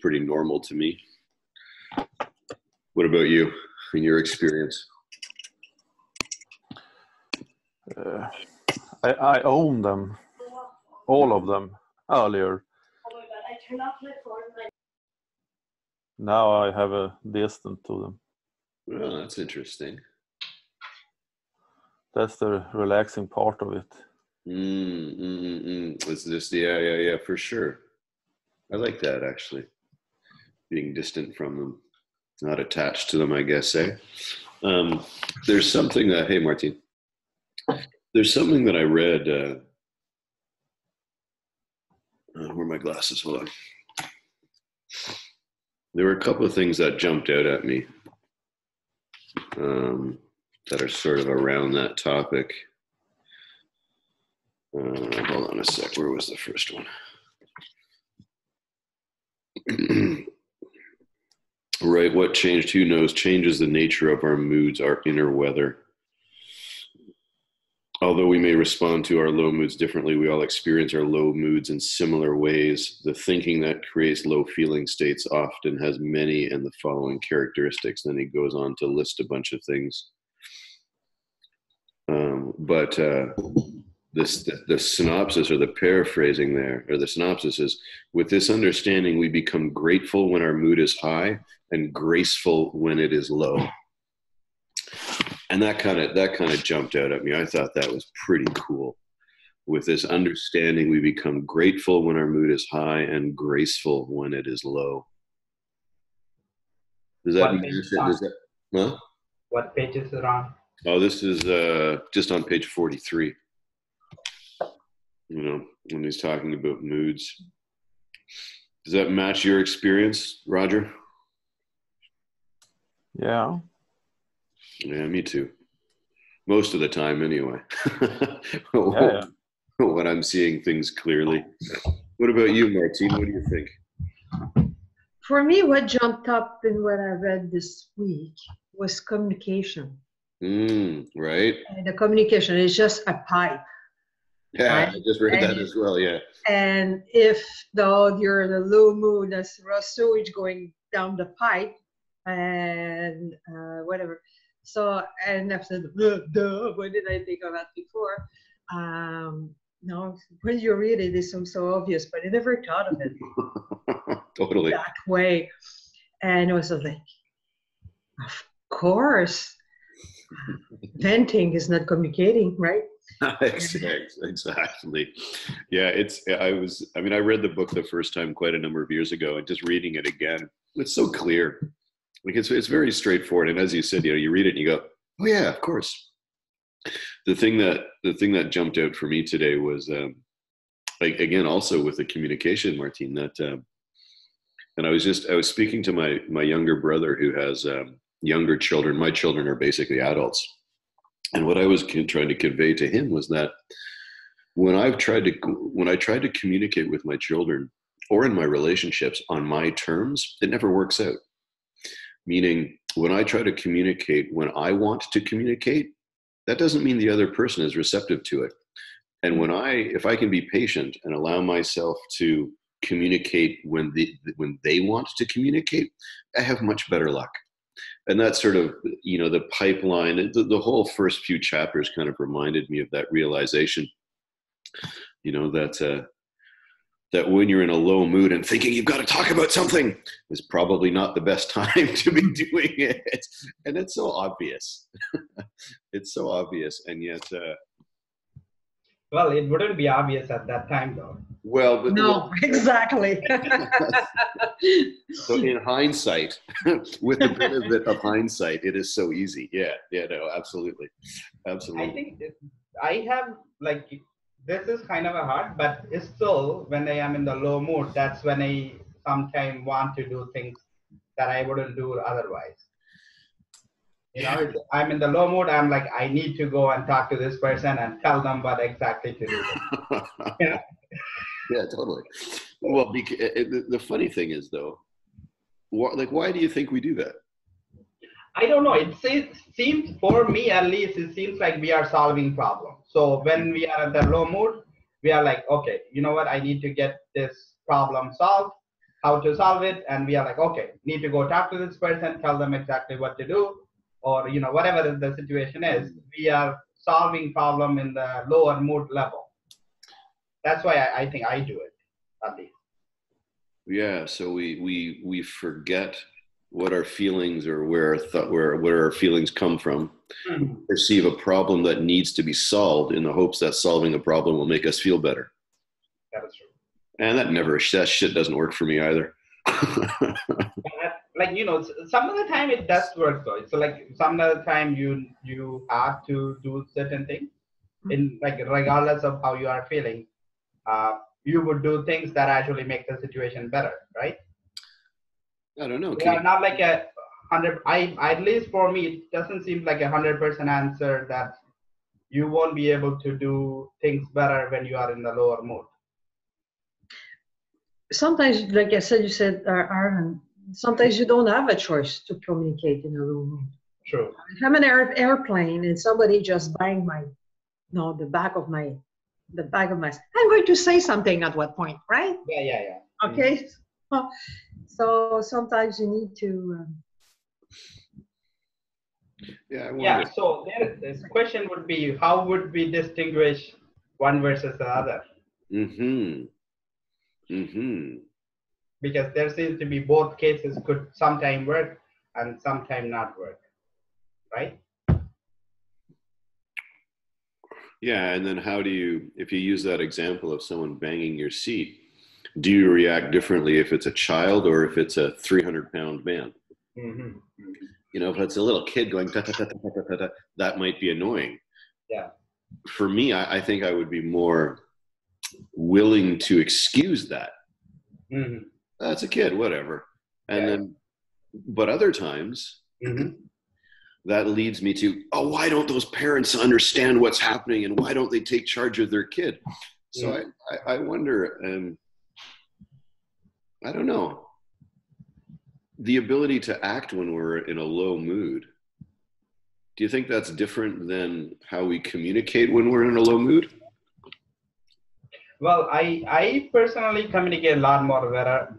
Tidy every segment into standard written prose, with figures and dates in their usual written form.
pretty normal to me. What about you, in your experience? I own them, all of them, earlier. Now I have a distance to them. Well, that's interesting. That's the relaxing part of it. It's just, yeah, for sure. I like that, actually. Being distant from them, not attached to them, I guess, eh? There's something that, hey, Martin, there's something that I read, where are my glasses? Hold on. There were a couple of things that jumped out at me that are sort of around that topic. Hold on a sec. Where was the first one? Right. What changed? Who knows? Changes the nature of our moods, our inner weather. Although we may respond to our low moods differently, we all experience our low moods in similar ways. The thinking that creates low feeling states often has many and the following characteristics. Then he goes on to list a bunch of things. The synopsis or the paraphrasing there, or the synopsis is, with this understanding, we become grateful when our mood is high and graceful when it is low. And that kind of jumped out at me. I thought that was pretty cool. With this understanding, we become grateful when our mood is high and graceful when it is low. Does that mean huh? What page is it on? Oh, this is just on page 43. You know, when he's talking about moods. Does that match your experience, Roger? Yeah. Yeah, me too. Most of the time, anyway. Yeah. When I'm seeing things clearly. What about you, Martine? What do you think? For me, what jumped up in what I read this week was communication. Right. And the communication is just a pipe. Yeah, right? I just read that as well, yeah. And if you're in a low mood, that's raw sewage going down the pipe and whatever. So, and after what did I think of that before? No, when you read it, it seems so obvious, but I never thought of it totally that way. And it was like, of course, venting is not communicating, right? Exactly. Yeah, I read the book the first time quite a number of years ago, and just reading it again, it's so clear. Like it's very straightforward. And as you said, you read it and you go, oh yeah, of course. The thing that jumped out for me today was, like, again, also with the communication, Martine, that, and I was speaking to my younger brother who has younger children. My children are basically adults. And what I was trying to convey to him was that when I tried to communicate with my children or in my relationships on my terms, it never works out. Meaning, when I try to communicate when I want to communicate, that doesn't mean the other person is receptive to it. And if I can be patient and allow myself to communicate when they want to communicate, I have much better luck. And that's sort of, the pipeline, the whole first few chapters kind of reminded me of that realization, that when you're in a low mood and thinking you've got to talk about something is probably not the best time to be doing it. And it's so obvious. It's so obvious. And yet, well, it wouldn't be obvious at that time, though. Well, exactly. So in hindsight, with the benefit of hindsight, it is so easy. Yeah, no, absolutely. I think I have, like, this is kind of a hard, but it's still, when I am in the low mood, that's when I sometimes want to do things that I wouldn't do otherwise. I'm in the low mood. I'm like, I need to go and talk to this person and tell them what exactly to do. Yeah, totally. Well, the funny thing is, though, why do you think we do that? I don't know. It seems, for me at least, it seems like we are solving problems. So when we are in the low mood, we are like, okay, you know what? I need to get this problem solved. how to solve it, and we are like, okay, need to go talk to this person, tell them exactly what to do, or whatever the situation is. We are solving problem in the lower mood level. That's why I think I do it, at least. Yeah, so we forget what our feelings or where our feelings come from. Mm-hmm. Perceive a problem that needs to be solved in the hopes that solving a problem will make us feel better. That is true. And that shit doesn't work for me either. Like, some of the time it does work though. So like some of the time you have to do certain things in, like, regardless of how you are feeling, you would do things that actually make the situation better, right? I don't know. They are not like 100. At least for me, it doesn't seem like 100% answer that you won't be able to do things better when you are in the lower mood. Sometimes, like I said, you said, Aaron, sometimes you don't have a choice to communicate in a low mood. True. If I'm in an airplane and somebody just banged the back of my, I'm going to say something at what point, right? Yeah. Okay. Mm-hmm. So sometimes you need to. Yeah. So this question would be, how would we distinguish one versus the other? Because there seems to be both cases could sometime work and sometime not work, right? Yeah, and then how do you, if you use that example of someone banging your seat, do you react differently if it's a child or if it's a 300-pound man? Mm-hmm. If it's a little kid going ta ta ta ta ta ta ta, that might be annoying. Yeah. For me, I think I would be more willing to excuse that. Mm-hmm. That's a kid, whatever. And then, but other times, that leads me to, why don't those parents understand what's happening and why don't they take charge of their kid? So I wonder, I don't know, the ability to act when we're in a low mood. Do you think that's different than how we communicate when we're in a low mood? Well, I personally communicate a lot more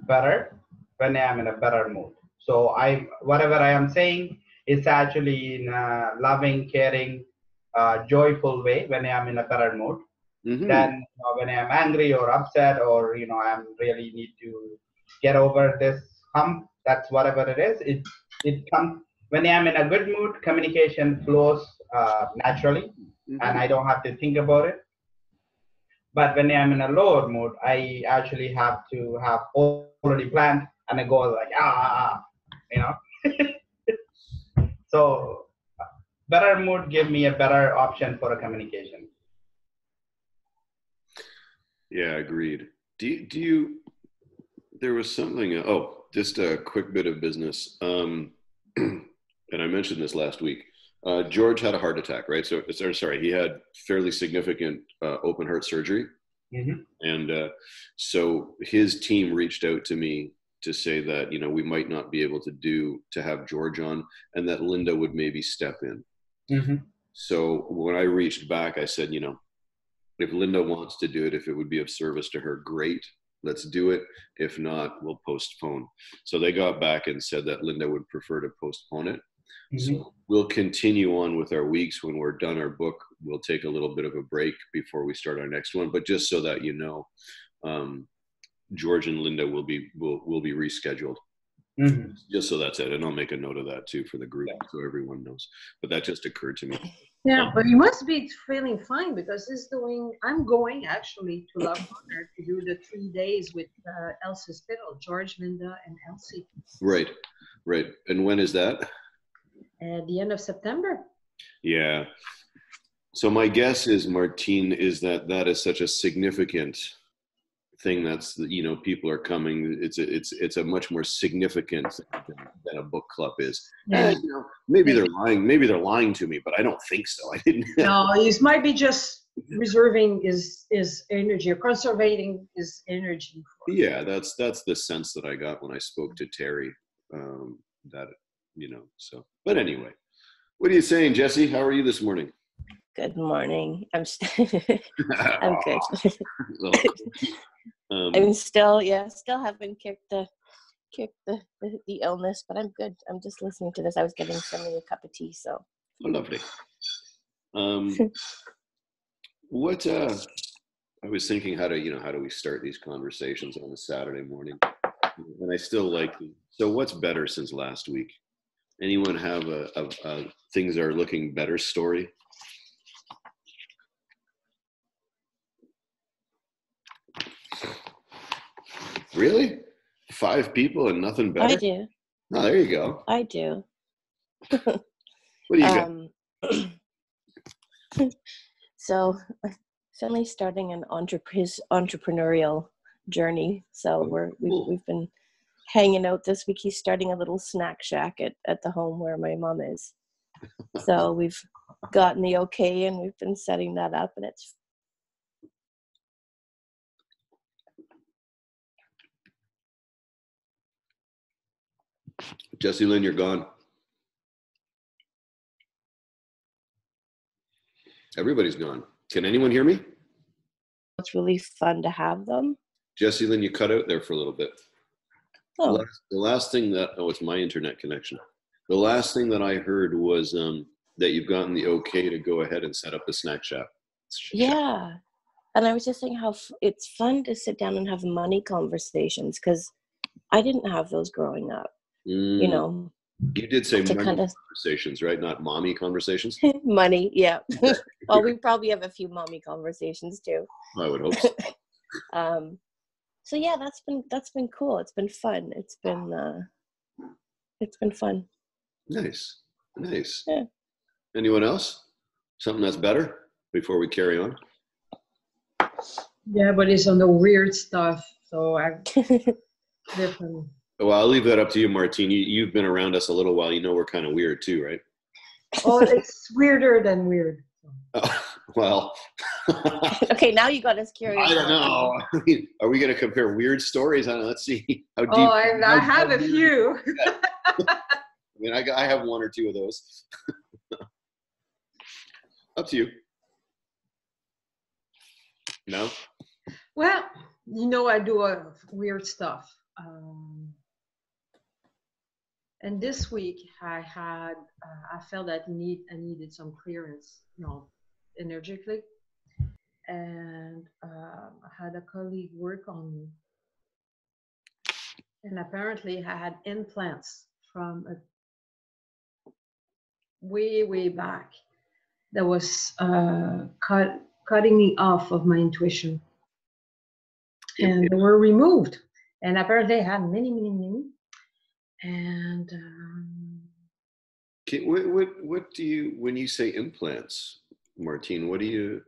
better when I am in a better mood. So whatever I am saying is actually in a loving, caring, joyful way when I am in a better mood. Than when I am angry or upset, or I am really need to get over this hump. That's whatever it is. It comes when I am in a good mood. Communication flows naturally, and I don't have to think about it. But when I'm in a lower mood, I actually have to have already planned, and I go like, So better mood give me a better option for a communication. Yeah, agreed. Do you, there was something, just a quick bit of business. And I mentioned this last week. George had a heart attack, right? So, he had fairly significant open heart surgery. And so his team reached out to me to say that, we might not be able to have George on, and that Linda would maybe step in. So when I reached back, I said, if Linda wants to do it, if it would be of service to her, great, let's do it. If not, we'll postpone. So they got back and said that Linda would prefer to postpone it. So we'll continue on with our weeks. When we're done our book, we'll take a little bit of a break before we start our next one. But just so that George and Linda will be rescheduled. Just so that's it. And I'll make a note of that too for the group, so everyone knows. But that just occurred to me. Yeah, but you must be feeling fine, because I'm going actually to Love Corner to do the 3 days with Elsie's Fiddle, George, Linda, and Elsie. Right. And when is that? At the end of September. Yeah. So my guess is, Martine, is that is such a significant thing. That's, people are coming. It's a much more significant thing than a book club is. Yeah. And, maybe they're lying. Maybe they're lying to me, but I don't think so. I didn't. No, he might be just reserving his energy or conserving his energy. Yeah, that's the sense that I got when I spoke to Terry. So. But anyway, what are you saying, Jesse? How are you this morning? Good morning. I'm good. I'm still haven't kicked the kick the illness, but I'm good. I'm just listening to this. I was getting somebody a cup of tea, so. Oh, lovely. What I was thinking, how do we start these conversations on a Saturday morning? And I still like them. So what's better since last week? Anyone have a things are looking better story? Really? 5 people and nothing better? I do. Oh, there you go. I do. What do you got? So suddenly starting an entrepreneurial journey. So we've been hanging out this week. He's starting a little snack shack at the home where my mom is. So we've gotten the okay, and we've been setting that up, and it's Jessie Lynn, you're gone. Everybody's gone. Can anyone hear me? it's really fun to have them. Jessie Lynn, you cut out there for a little bit. Oh, The last thing it's my internet connection. The last thing that I heard was that you've gotten the okay to go ahead and set up a snack shack. yeah. And I was just saying how it's fun to sit down and have money conversations, because I didn't have those growing up. You know, you did say to money kind of conversations, right? Not mommy conversations. money, yeah. Well, we probably have a few mommy conversations too. I would hope so. So yeah, that's been cool. It's been fun. It's been fun. Nice. Yeah. Anyone else? Something that's better before we carry on? Yeah, but it's on the weird stuff. So I'm different. Well, I'll leave that up to you, Martine. You've been around us a little while. You know we're kind of weird too, right? Oh, it's weirder than weird. Oh, well. Okay, now you got us curious. I don't know. I mean, are we going to compare weird stories? I don't know. Let's see how deep. Oh, I have a few. I mean, I have 1 or 2 of those. Up to you. No? Well, I do weird stuff. And this week I felt that I needed some clearance, energetically. And I had a colleague work on me. And apparently I had implants from way back that was cutting me off of my intuition. And they were removed. And apparently I had many. And what do you, when you say implants, Martine, what do you,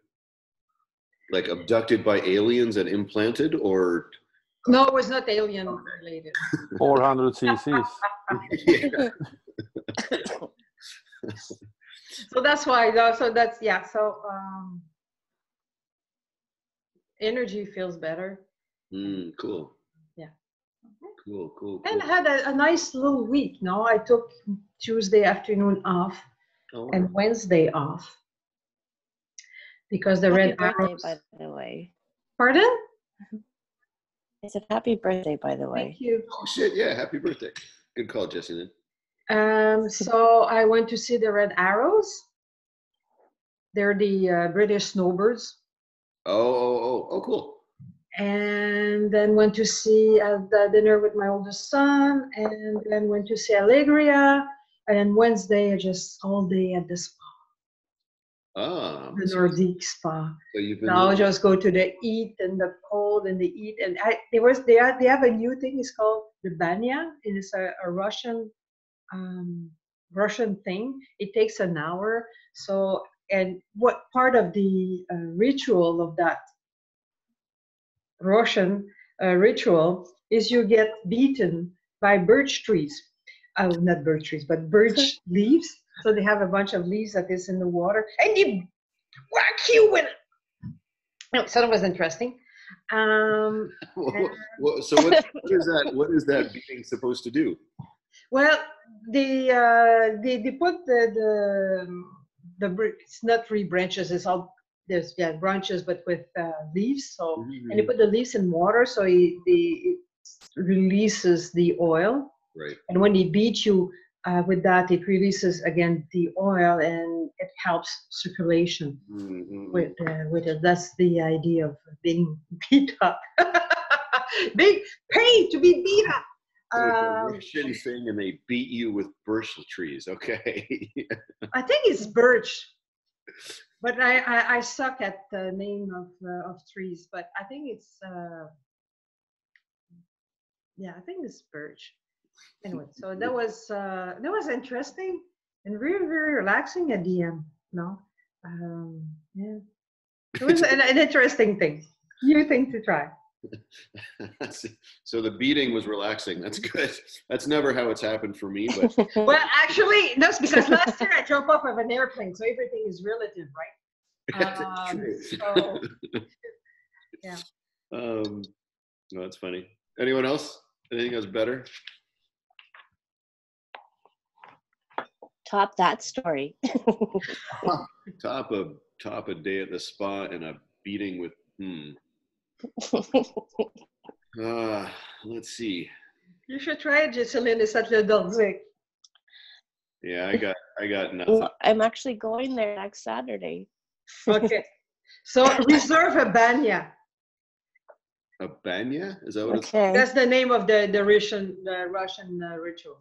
like abducted by aliens and implanted, or? No, it was not alien related. 400 cc's. Yeah. So that's why, though. So that's, yeah. So energy feels better. Cool. Yeah. Cool. And I had a nice little week. No, I took Tuesday afternoon off and Wednesday off because the Happy red birthday, arrows. by the way. Pardon? I said happy birthday, by the way. Thank you. Oh shit! Yeah, happy birthday. Good call, Jessie. So I went to see the red arrows. They're the British snowbirds. Oh, cool. And then went to see the dinner with my oldest son, and then went to see Allegria. And then Wednesday, I just all day at the spa, the Nordique spa. So you've been. I'll just go to the eat and the cold and the eat. And they have a new thing. It's called the banya. It is a Russian thing. It takes an hour. So, and what part of the ritual of that Russian ritual is you get beaten by birch trees. Not birch trees, but birch leaves. So they have a bunch of leaves that is in the water, and they whack you with it. So that was interesting. So what is that beating supposed to do? Well, they put the it's not 3 branches. It's all branches, but with leaves. So and they put the leaves in water. So releases the oil. Right. And when they beat you with that, it releases again the oil, and it helps circulation with it. That's the idea of being beat up. Being paid to be beat up. So it's a Russian thing, and they beat you with birch trees. Okay. I think it's birch, but I suck at the name of trees. But I think it's I think it's birch. Anyway, so that was interesting and very, very relaxing at the end. No, yeah, it was an interesting thing, new thing to try. So the beating was relaxing. That's good. That's never how it's happened for me. But well, actually, that's because last year I jumped off of an airplane, so everything is relative, right? So, yeah. No, that's funny. Anyone else? Anything else better? Top that story. top a day at the spa and a beating with let's see. You should try it, Jocelyn. It's at Le Dordic. Yeah, I got nothing. I'm actually going there next Saturday. Okay. So reserve a banya. A banya? Is that what it's Okay. That's the name of the Russian ritual.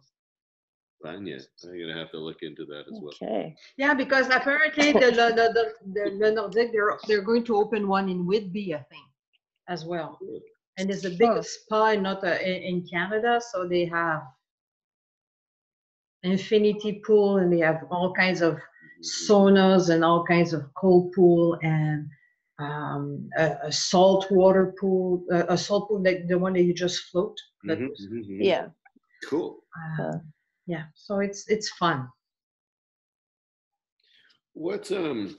Banya. I'm gonna have to look into that as well. Okay. Yeah, because apparently the Nordic, they're going to open one in Whitby, I think, as well. And it's the biggest spa in Canada, so they have infinity pool, and they have all kinds of saunas and all kinds of cold pool, and a salt water pool, a salt pool, like the one that you just float. Yeah. Cool. Yeah, so it's fun. What do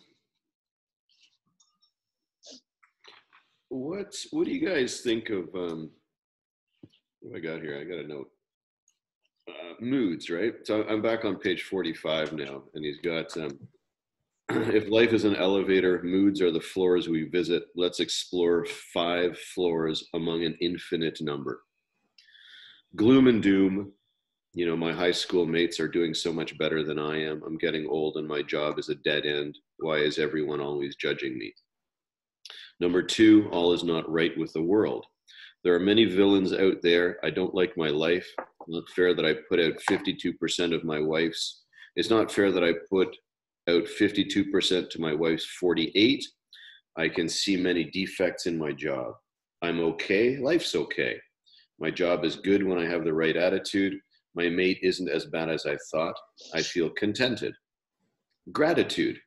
you guys think of what do I got here? I got a note. Moods, right? So I'm back on page 45 now, and he's got if life is an elevator, moods are the floors we visit. Let's explore 5 floors among an infinite number. Gloom and doom. You know, my high school mates are doing so much better than I am. I'm getting old and my job is a dead end. Why is everyone always judging me? Number 2, all is not right with the world. There are many villains out there. I don't like my life. It's not fair that I put out 52% of my wife's. It's not fair that I put out 52% to my wife's 48. I can see many defects in my job. I'm okay. Life's okay. My job is good when I have the right attitude. My mate isn't as bad as I thought. I feel contented. Gratitude.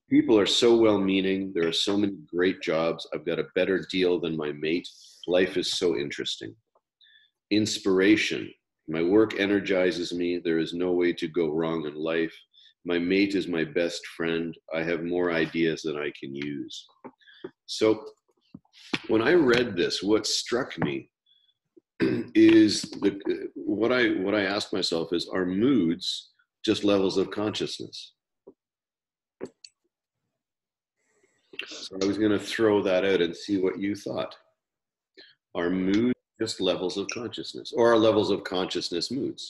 People are so well-meaning. There are so many great jobs. I've got a better deal than my mate. Life is so interesting. Inspiration. My work energizes me. There is no way to go wrong in life. My mate is my best friend. I have more ideas than I can use. So when I read this, what struck me is what I asked myself is, are moods just levels of consciousness? So I was going to throw that out and see what you thought. Are moods just levels of consciousness, or are levels of consciousness moods,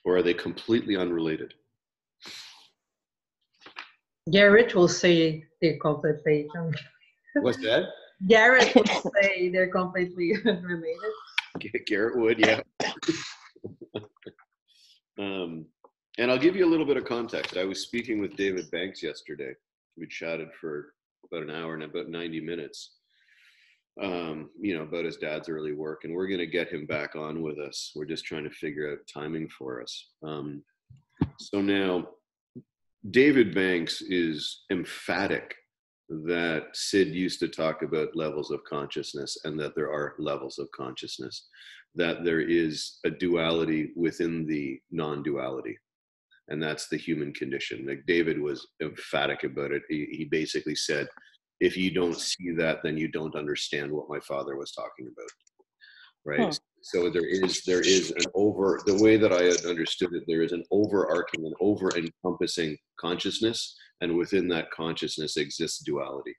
or are they completely unrelated? Garrett will say they're completely unrelated. What's that? Garrett will say they're completely unrelated. Garrett would, yeah. And I'll give you a little bit of context. I was speaking with David Banks yesterday. We chatted for about an hour and about 90 minutes, about his dad's early work. And we're going to get him back on with us. We're just trying to figure out timing for us. So now, David Banks is emphatic that Sid used to talk about levels of consciousness, and that there are levels of consciousness, that there is a duality within the non-duality. And that's the human condition. Like, David was emphatic about it. He basically said, if you don't see that, then you don't understand what my father was talking about, right? So there is the way that I had understood it, there is an overarching and over-encompassing consciousness, and within that consciousness exists duality.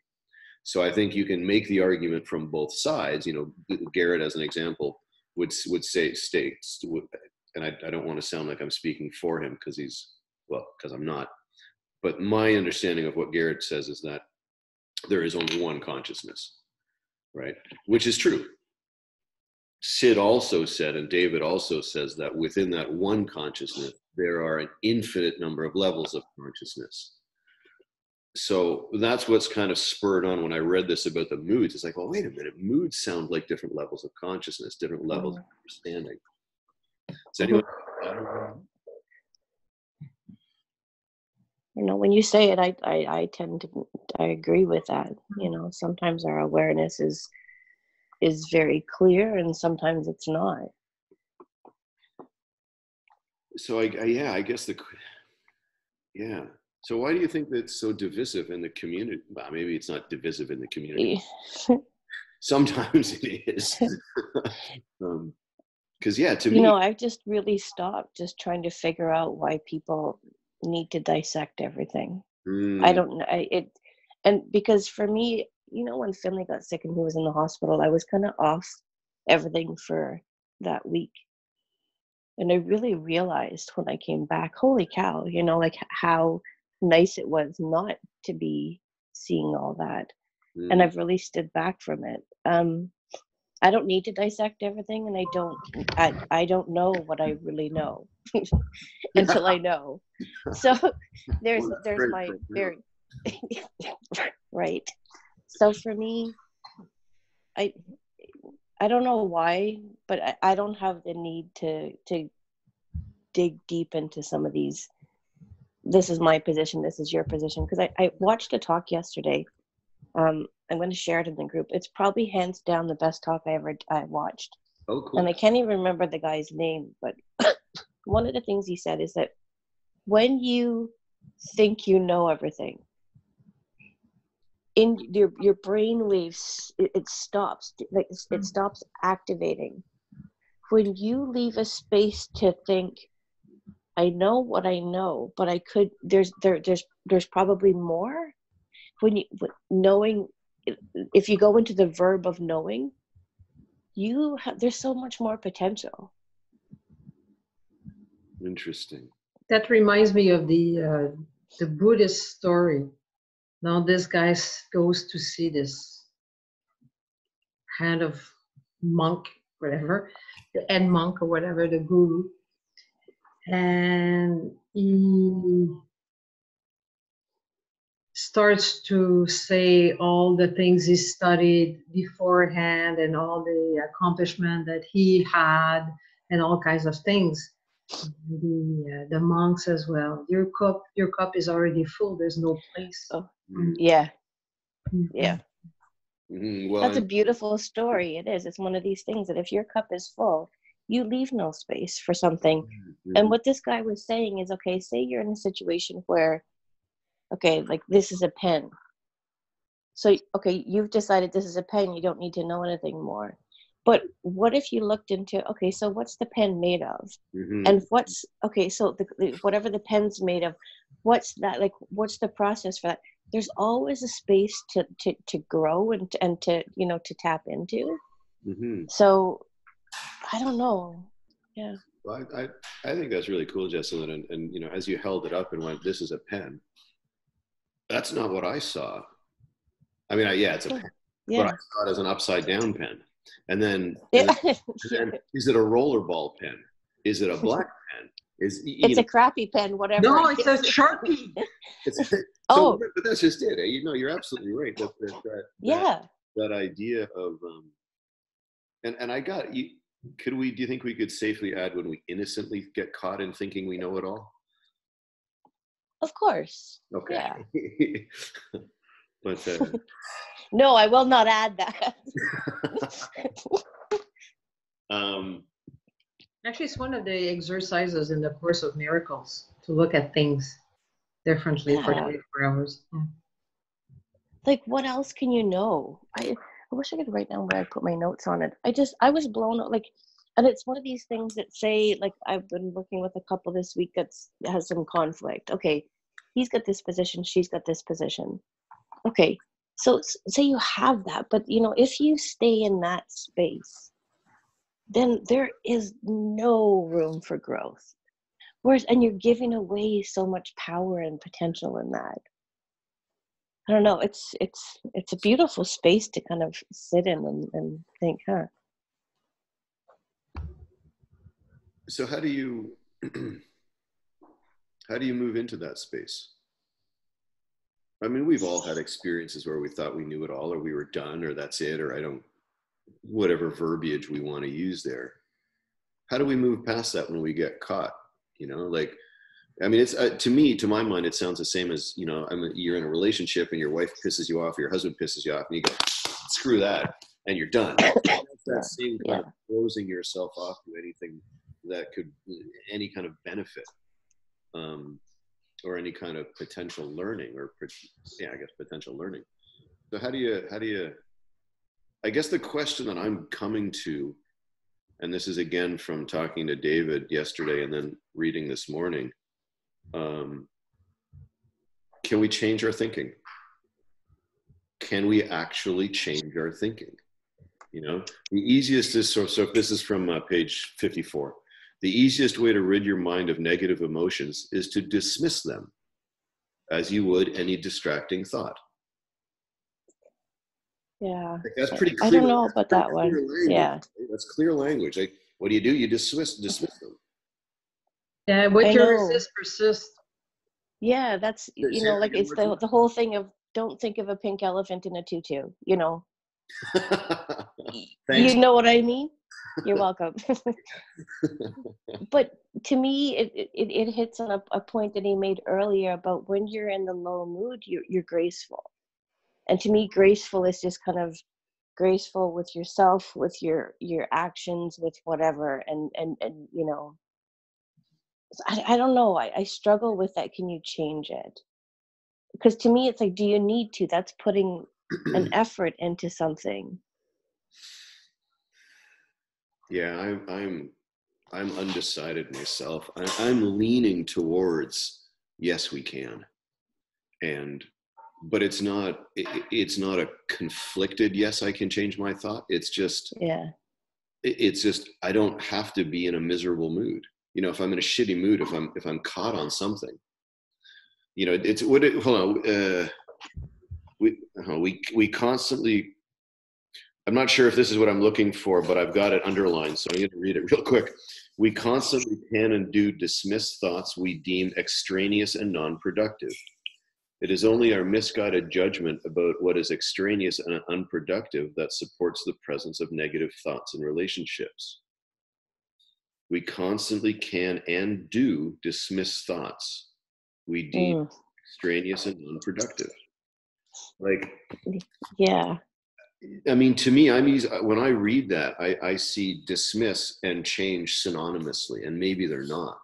So I think you can make the argument from both sides. Garrett, as an example, would say states, and I don't want to sound like I'm speaking for him because I'm not. But my understanding of what Garrett says is that there is only one consciousness, right? Which is true. Sid also said, and David also says, that within that one consciousness, there are an infinite number of levels of consciousness. So that's what's kind of spurred on when I read this about the moods. It's like, well, wait a minute, moods sound like different levels of consciousness, different levels of understanding. Does anyone? When you say it, I agree with that. Sometimes our awareness is very clear, and sometimes it's not. So I guess So why do you think that's so divisive in the community? Well, maybe it's not divisive in the community. Sometimes it is. Because to me, I've just really stopped just trying to figure out why people need to dissect everything. I don't know and because for me, when Finley got sick and he was in the hospital, I was kind of off everything for that week, and I really realized when I came back, holy cow, like how nice it was not to be seeing all that. And I've really stood back from it. I don't need to dissect everything, and I don't know what I really know until I know. So there's my very right. So for me, I don't know why, but I don't have the need to dig deep into some of these. This is my position, this is your position, because I watched a talk yesterday. I'm going to share it in the group. It's probably hands down the best talk I watched. Oh, cool. And I can't even remember the guy's name, but one of the things he said is that when you think you know everything, in your brain waves, it stops, like it stops activating. When you leave a space to think, I know what I know, but I could. There's probably more. Knowing, if you go into the verb of knowing, there's so much more potential. Interesting. That reminds me of the Buddhist story. Now this guy goes to see this kind of monk, whatever, the head monk or whatever, the guru, and he starts to say all the things he studied beforehand and all the accomplishment that he had and all kinds of things. The monk says, well, your cup is already full, there's no place. Oh, yeah. Well, that's a beautiful story. It is. It's one of these things that if your cup is full, you leave no space for something. And what this guy was saying is, okay, say you're in a situation where, okay, like this is a pen. So, okay, you've decided this is a pen. You don't need to know anything more. But what if you looked into, okay, so what's the pen made of? And so whatever the pen's made of, what's that, like, what's the process for that? There's always a space to grow and to, to tap into. So I don't know. Yeah. Well, I think that's really cool, Jessalyn. And as you held it up and went, this is a pen. That's not what I saw. I mean, it's a pen, but I saw it as an upside down pen. And then, is it a rollerball pen? Is it a black pen? It's a crappy pen, whatever. No, it's a Sharpie. But that's just it. You're absolutely right. That idea of, and I got you. Do you think we could safely add when we innocently get caught in thinking we know it all? Of course. Okay. Yeah. But no, I will not add that. Actually, it's one of the exercises in the Course of Miracles to look at things differently for 24 hours. Yeah. Like, what else can you know? I wish I could write down where I put my notes on it. I was blown out, like, and it's one of these things that say, like, I've been working with a couple this week that has some conflict. Okay, he's got this position, she's got this position. Okay, So say you have that, but if you stay in that space, then there is no room for growth. And you're giving away so much power and potential in that. I don't know. It's a beautiful space to kind of sit in and think, huh? So how do you move into that space? I mean, we've all had experiences where we thought we knew it all, or we were done, or that's it, or whatever verbiage we want to use there. How do we move past that when we get caught? I mean, it's to my mind, it sounds the same as, you're in a relationship and your wife pisses you off, or your husband pisses you off, and you go, screw that, and you're done. That same kind of closing yourself off to anything that could, any kind of benefit, or any kind of potential learning, potential learning. So how do you, I guess the question that I'm coming to, and this is again from talking to David yesterday and then reading this morning, can we change our thinking? Can we actually change our thinking? The easiest is, so if this is from page 54, the easiest way to rid your mind of negative emotions is to dismiss them as you would any distracting thought. Yeah. That's pretty clear. I don't know about that one. Yeah. That's clear language. What do? You dismiss them. Yeah, what you resist persists. Yeah, that's, it's the whole thing of don't think of a pink elephant in a tutu, Thanks. You know what I mean? You're welcome. But to me, it hits on a point that he made earlier about when you're in the low mood, you're graceful. And to me, graceful is just kind of graceful with yourself, with your actions, with whatever. And I don't know. I struggle with that. Can you change it? Because to me, it's like, do you need to? That's putting an effort into something. Yeah, I'm undecided myself. I'm leaning towards yes, we can, but it's not a conflicted yes, I can change my thought. It's just I don't have to be in a miserable mood. If I'm in a shitty mood, if I'm caught on something, it's what it, hold on, we constantly, I'm not sure if this is what I'm looking for, but I've got it underlined, so I'm going to read it real quick. We constantly can and do dismiss thoughts we deem extraneous and non-productive. It is only our misguided judgment about what is extraneous and unproductive that supports the presence of negative thoughts in relationships. We constantly can and do dismiss thoughts we deem extraneous and unproductive. Yeah. I mean, to me, when I read that, I see dismiss and change synonymously, and maybe they're not.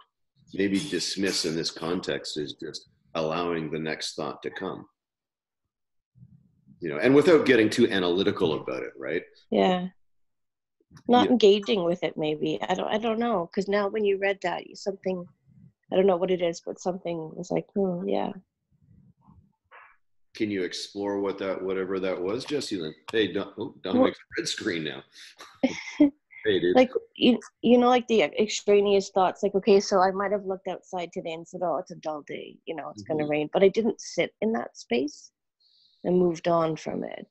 Maybe dismiss in this context is just allowing the next thought to come. And without getting too analytical about it, right? Yeah. Not engaging with it, maybe. I don't know, because now when you read that, something, I don't know what it is, but something was like, yeah. Can you explore whatever that was, Jesse? Hey, Don makes a red screen now. Hey, dude. Like like the extraneous thoughts. Like, okay, so I might have looked outside today and said, "Oh, it's a dull day. It's going to rain," but I didn't sit in that space and moved on from it.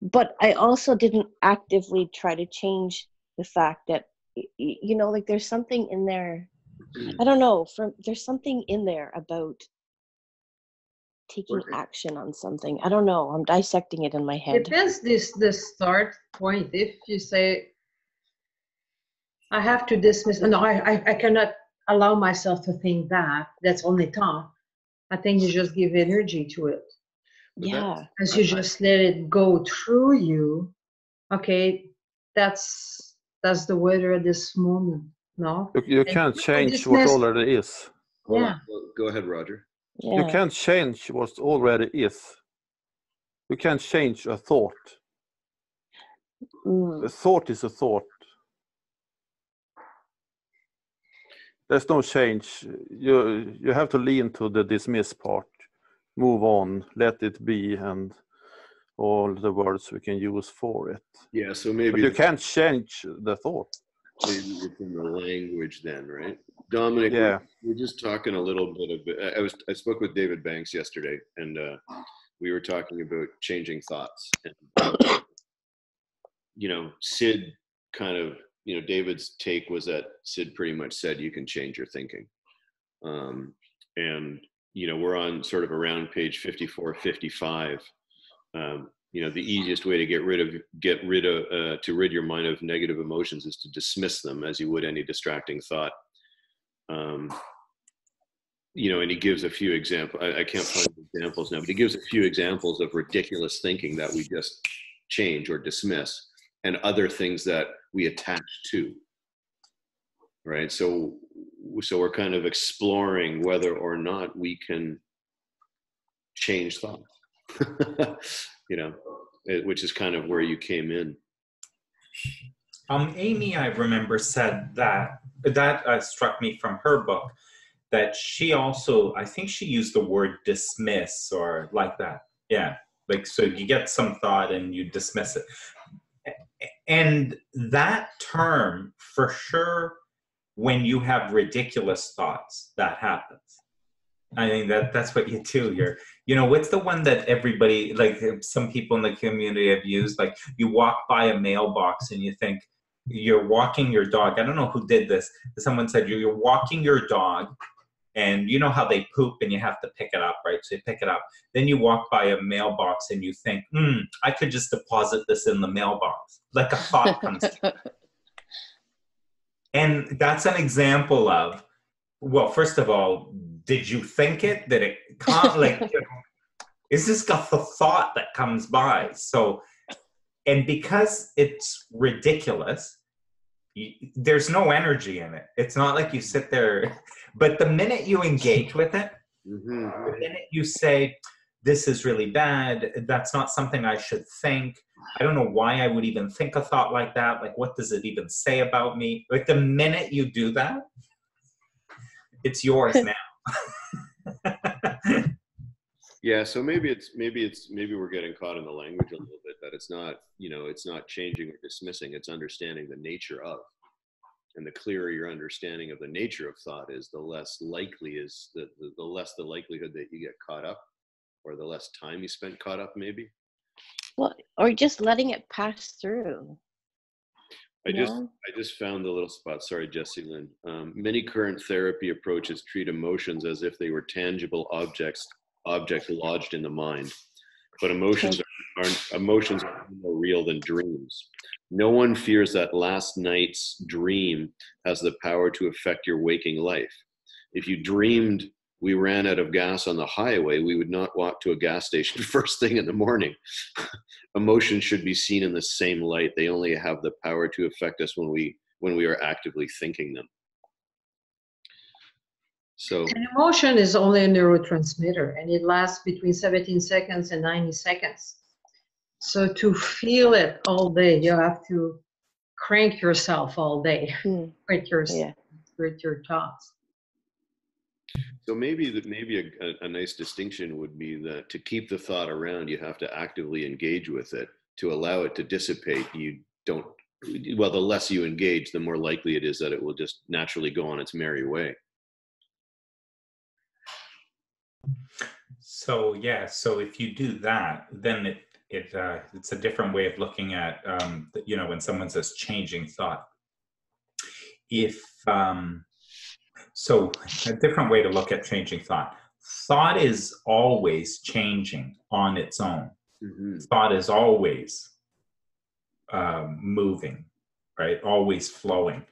But I also didn't actively try to change the fact that, like there's something in there. I don't know. There's something in there about taking action on something. I don't know. I'm dissecting it in my head. Depends the start point. If you say, I have to dismiss, no, I cannot allow myself to think that's only thought. I think you just give energy to it. Yeah. As you just let it go through you. Okay, that's the weather at this moment. No, you can't change what already is. Hold on. Go ahead, Roger. Yeah. You can't change what already is. You can't change a thought. A thought is a thought. There's no change. You have to lean to the dismiss part. move on, let it be, and all the words we can use for it. Yeah, so But maybe you can't change the thought. maybe within the language then, right? Dominic, Yeah. we're just talking a little bit of I spoke with David Banks yesterday, and we were talking about changing thoughts. And, Sid kind of, David's take was that Sid pretty much said you can change your thinking. And, we're on sort of around page 54, 55. The easiest way to to rid your mind of negative emotions is to dismiss them as you would any distracting thought. And he gives a few examples. I can't find examples now, but he gives a few examples of ridiculous thinking that we just change or dismiss, and other things that we attach to. Right. So we're kind of exploring whether or not we can change thought. Which is kind of where you came in. Amy, I remember, said that struck me from her book, that she also, I think she used the word dismiss or like that. Yeah. Like, so you get some thought and you dismiss it. And that term, for sure, when you have ridiculous thoughts, that happens. I think that's what you do. What's the one that everybody, like some people in the community have used? Like, you walk by a mailbox and you think you're walking your dog. I don't know who did this. Someone said you're walking your dog, and you know how they poop and you have to pick it up, right? So you pick it up. Then you walk by a mailbox and you think, I could just deposit this in the mailbox. Like a thought comes to you. And that's an example of, well, first of all, did you think it? Did it can't is this a thought that comes by? So, and because it's ridiculous, there's no energy in it. It's not like you sit there, but the minute you engage with it, the minute you say, this is really bad, that's not something I should think, I don't know why I would even think a thought like that, like what does it even say about me? Like the minute you do that, it's yours now. Yeah, so maybe we're getting caught in the language a little bit, that it's not changing or dismissing, it's understanding the nature of. And the clearer your understanding of the nature of thought is, the less likely is the less the likelihood that you get caught up, or the less time you spent caught up, maybe. Well, or just letting it pass through. I just found the little spot. Sorry, Jessie Lynn. Many current therapy approaches treat emotions as if they were tangible objects lodged in the mind. But emotions are more real than dreams. No one fears that last night's dream has the power to affect your waking life. If you dreamed we ran out of gas on the highway, we would not walk to a gas station first thing in the morning. Emotions should be seen in the same light. They only have the power to affect us when we are actively thinking them. So an emotion is only a neurotransmitter, and it lasts between 17 seconds and 90 seconds. So to feel it all day, you have to crank yourself all day with your thoughts. So maybe a nice distinction would be that to keep the thought around, you have to actively engage with it. To allow it to dissipate, the less you engage, the more likely it is that it will just naturally go on its merry way. So so if you do that, then it's a different way of looking at when someone says changing thought. So a different way to look at changing thought. Thought is always changing on its own. Mm-hmm. Thought is always moving, right? Always flowing.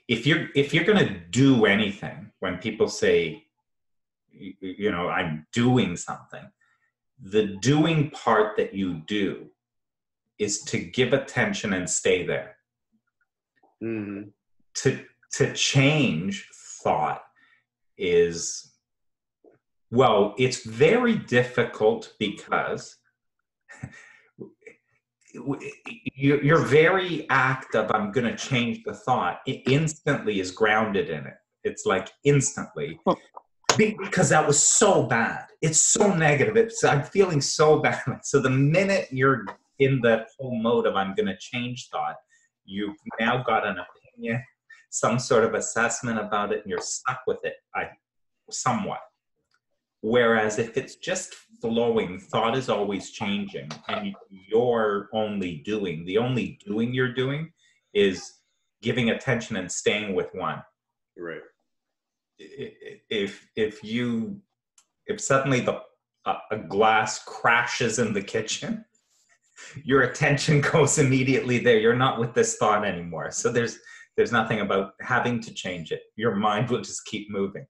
If you're going to do anything, when people say, I'm doing something, the doing part that you do is to give attention and stay there. Mm-hmm. To change thought is, well, it's very difficult because your very act of I'm going to change the thought, it instantly is grounded in it. It's like instantly. because that was so bad. It's so negative. I'm feeling so bad. So the minute you're in that whole mode of I'm going to change thought, you've now got an opinion, some sort of assessment about it, and you're stuck with it somewhat. Whereas if it's just flowing, thought is always changing, and you're only doing. The only doing you're doing is giving attention and staying with one. Right. If suddenly a glass crashes in the kitchen, your attention goes immediately there. You're not with this thought anymore. So there's nothing about having to change it. Your mind will just keep moving.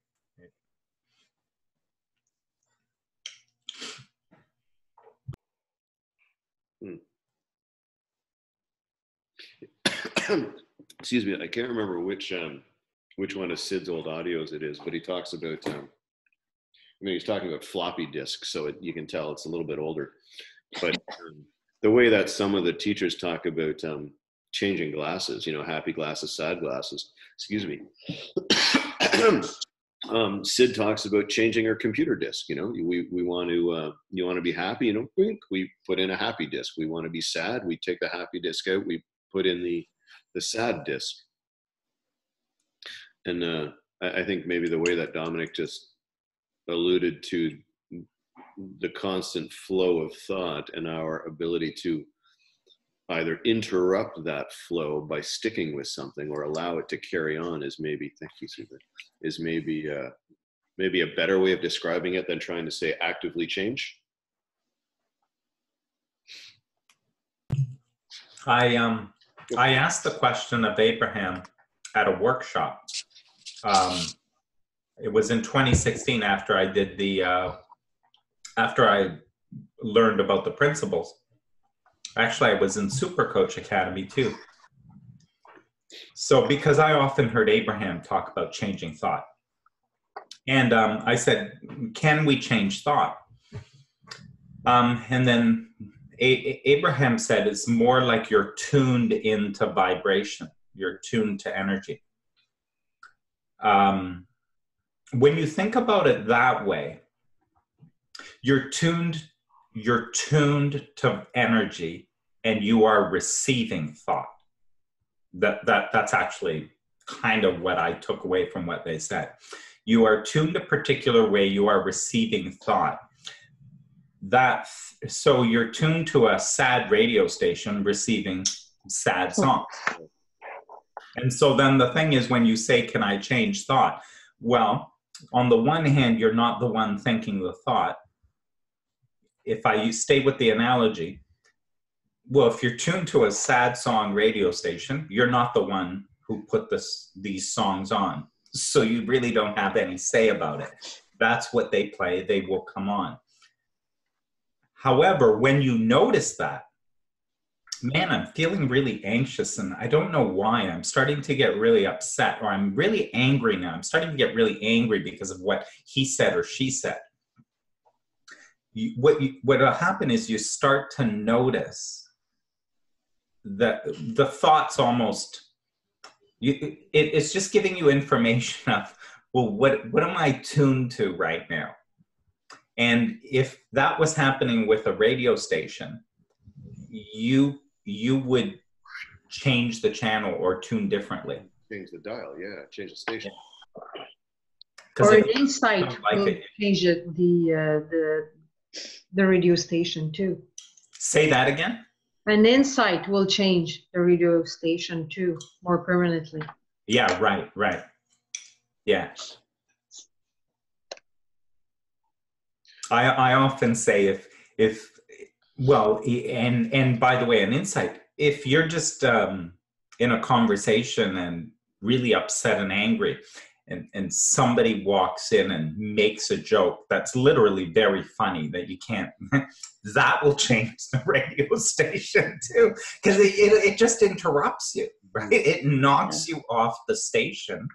Excuse me, I can't remember which one of Sid's old audios it is, but he talks about, he's talking about floppy disks, so you can tell it's a little bit older. But the way that some of the teachers talk about changing glasses, happy glasses, sad glasses, excuse me. Sid talks about changing our computer disk. We want to, you want to be happy, we put in a happy disk. We want to be sad, we take the happy disk out, we put in the sad disk. And I think maybe the way that Dominic just alluded to the constant flow of thought and our ability to either interrupt that flow by sticking with something or allow it to carry on is maybe, thank you, Susan, is maybe a better way of describing it than trying to say actively change. I asked the question of Abraham at a workshop. It was in 2016 after I did after I learned about the principles. Actually, I was in Super Coach Academy too. So because I often heard Abraham talk about changing thought. And I said, can we change thought? And then Abraham said, it's more like you're tuned into vibration. You're tuned to energy. When you think about it that way, you're tuned to energy and you are receiving thought. That's actually kind of what I took away from what they said. You are tuned a particular way, you are receiving thought. So you're tuned to a sad radio station receiving sad songs. And so then the thing is, when you say, can I change thought? Well, on the one hand, you're not the one thinking the thought. If I stay with the analogy, well, if you're tuned to a sad song radio station, you're not the one who put these songs on. So you really don't have any say about it. That's what they play, they will come on. However, when you notice that, man, I'm feeling really anxious and I don't know why. I'm starting to get really upset, or I'm really angry now. I'm starting to get really angry because of what he said or she said. What will happen is you start to notice that the thoughts almost, it's just giving you information of, well, what am I tuned to right now? And if that was happening with a radio station, you would change the channel or tune differently. Change the dial, yeah, change the station. Or an insight will change the radio station too. Say that again? An insight will change the radio station too, more permanently. Yeah, right. Yeah. I often say and by the way, an insight, if you're just in a conversation and really upset and angry, and somebody walks in and makes a joke that's literally very funny that you can't, that will change the radio station too, because it just interrupts you, right? It knocks you off the station.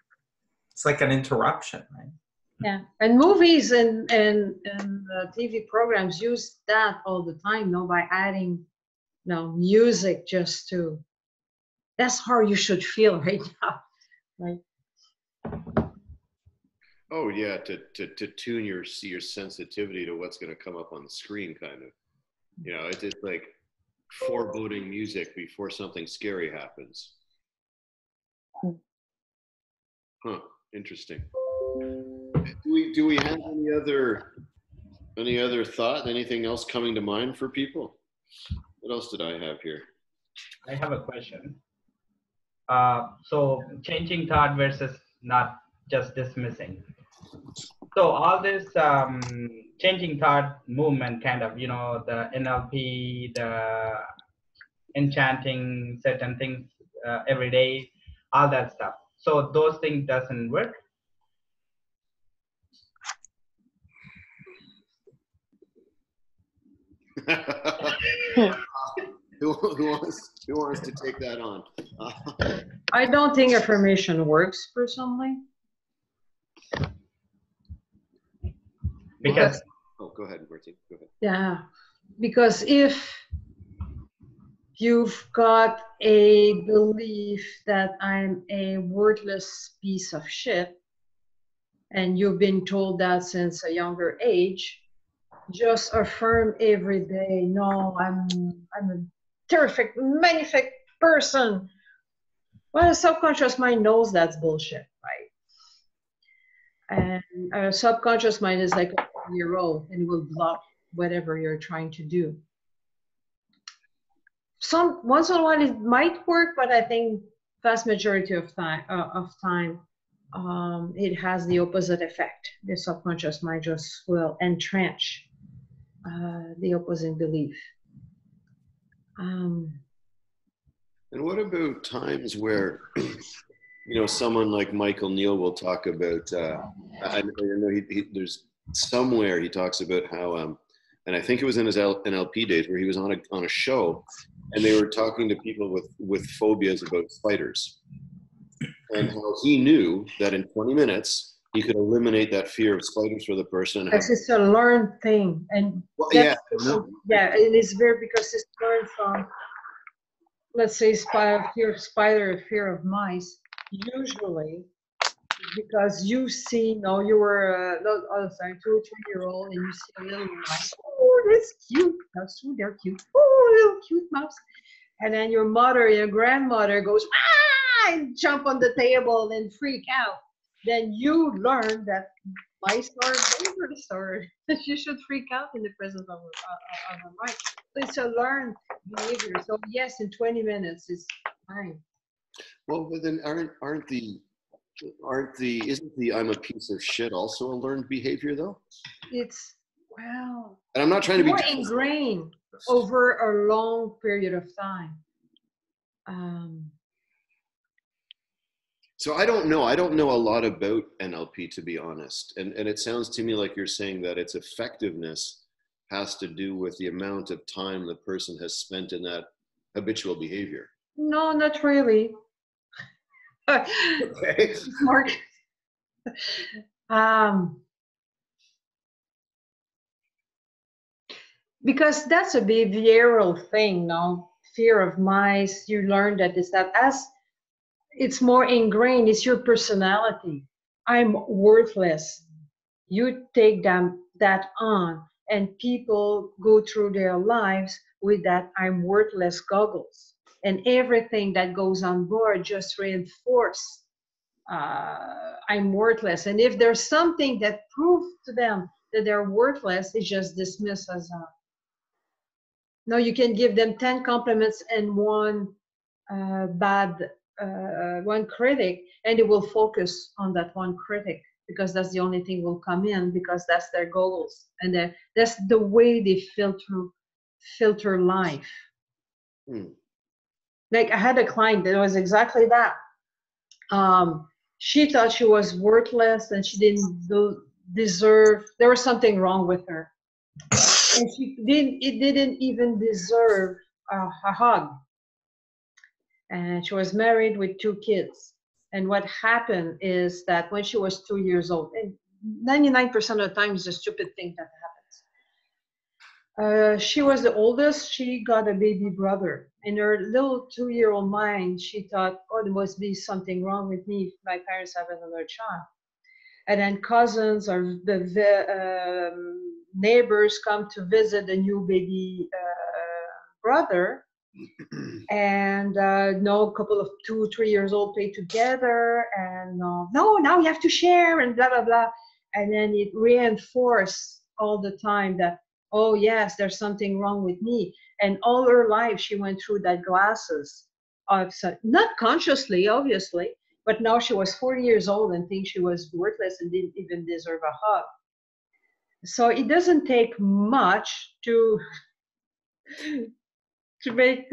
It's like an interruption, right? Yeah, and movies and TV programs use that all the time, by adding, music just to, that's how you should feel right now, right? Oh yeah, to tune your sensitivity to what's going to come up on the screen, kind of. You know, it's like foreboding music before something scary happens. Huh. Interesting. Do we have any other thought? Anything else coming to mind for people? What else did I have here? I have a question. So changing thought versus not just dismissing. So all this changing thought movement, kind of, you know, the NLP, the enchanting certain things every day, all that stuff. So those things doesn't work. Who wants to take that on? I don't think affirmation works personally. Because oh, go ahead, Martin. Go ahead. Yeah, because if you've got a belief that I'm a worthless piece of shit, and you've been told that since a younger age, just affirm every day, no, I'm a terrific, magnific person. Well, the subconscious mind knows that's bullshit, right? And our subconscious mind is like a 4-year-old and will block whatever you're trying to do. Once in a while it might work, but I think vast majority of time, it has the opposite effect. The subconscious mind just will entrench the opposing belief. And what about times where, you know, someone like Michael Neal will talk about, I know there's somewhere he talks about how, and I think it was in his NLP days where he was on a show and they were talking to people with phobias about spiders, and how he knew that in 20 minutes he could eliminate that fear of spiders for the person. It's a learned thing, and well, yeah, it is very, because it's learned from, let's say, fear of spider or fear of mice. Usually, because you see, no, you were 2 or 3-year-old, and you see a little mouse. Oh, that's cute. That's true, they're cute. Oh, little cute mouse. And then your mother, your grandmother goes, ah, and jump on the table and freak out. Then you learn that mice are dangerous, or that you should freak out in the presence of a mice. So it's a learned behavior. So yes, in 20 minutes is fine. Well, but then isn't the I'm a piece of shit also a learned behavior though? It's, well, and I'm not trying to be more ingrained over a long period of time. So I don't know a lot about NLP, to be honest, and it sounds to me like you're saying that its effectiveness has to do with the amount of time the person has spent in that habitual behavior. No, not really. Okay. Mark. Because that's a behavioral thing, no? Fear of mice, you learn that is that as it's more ingrained, it's your personality. I'm worthless. You take that on, and people go through their lives with that I'm worthless goggles. And everything that goes on board just reinforce I'm worthless. And if there's something that proves to them that they're worthless, it's just dismissed as a, no, you can give them 10 compliments and one one critic, and it will focus on that one critic because that's the only thing will come in, because that's their goals, and that's the way they filter life. Like I had a client that was exactly that. She thought she was worthless and she didn't deserve, there was something wrong with her, and it didn't even deserve a hug. And she was married with 2 kids. And what happened is that when she was 2 years old, and 99% of the time it's a stupid thing that happens. She was the oldest. She got a baby brother. In her little 2-year-old mind, she thought, oh, there must be something wrong with me if my parents have another child. and then cousins or the neighbors come to visit the new baby brother, and no, a couple of 2-3 years old play together, and no, now you have to share, and blah blah blah, and then it reinforced all the time that, oh yes, there's something wrong with me. And all her life she went through that glasses of, not consciously obviously, but now she was 40 years old and thinks she was worthless and didn't even deserve a hug. So it doesn't take much to make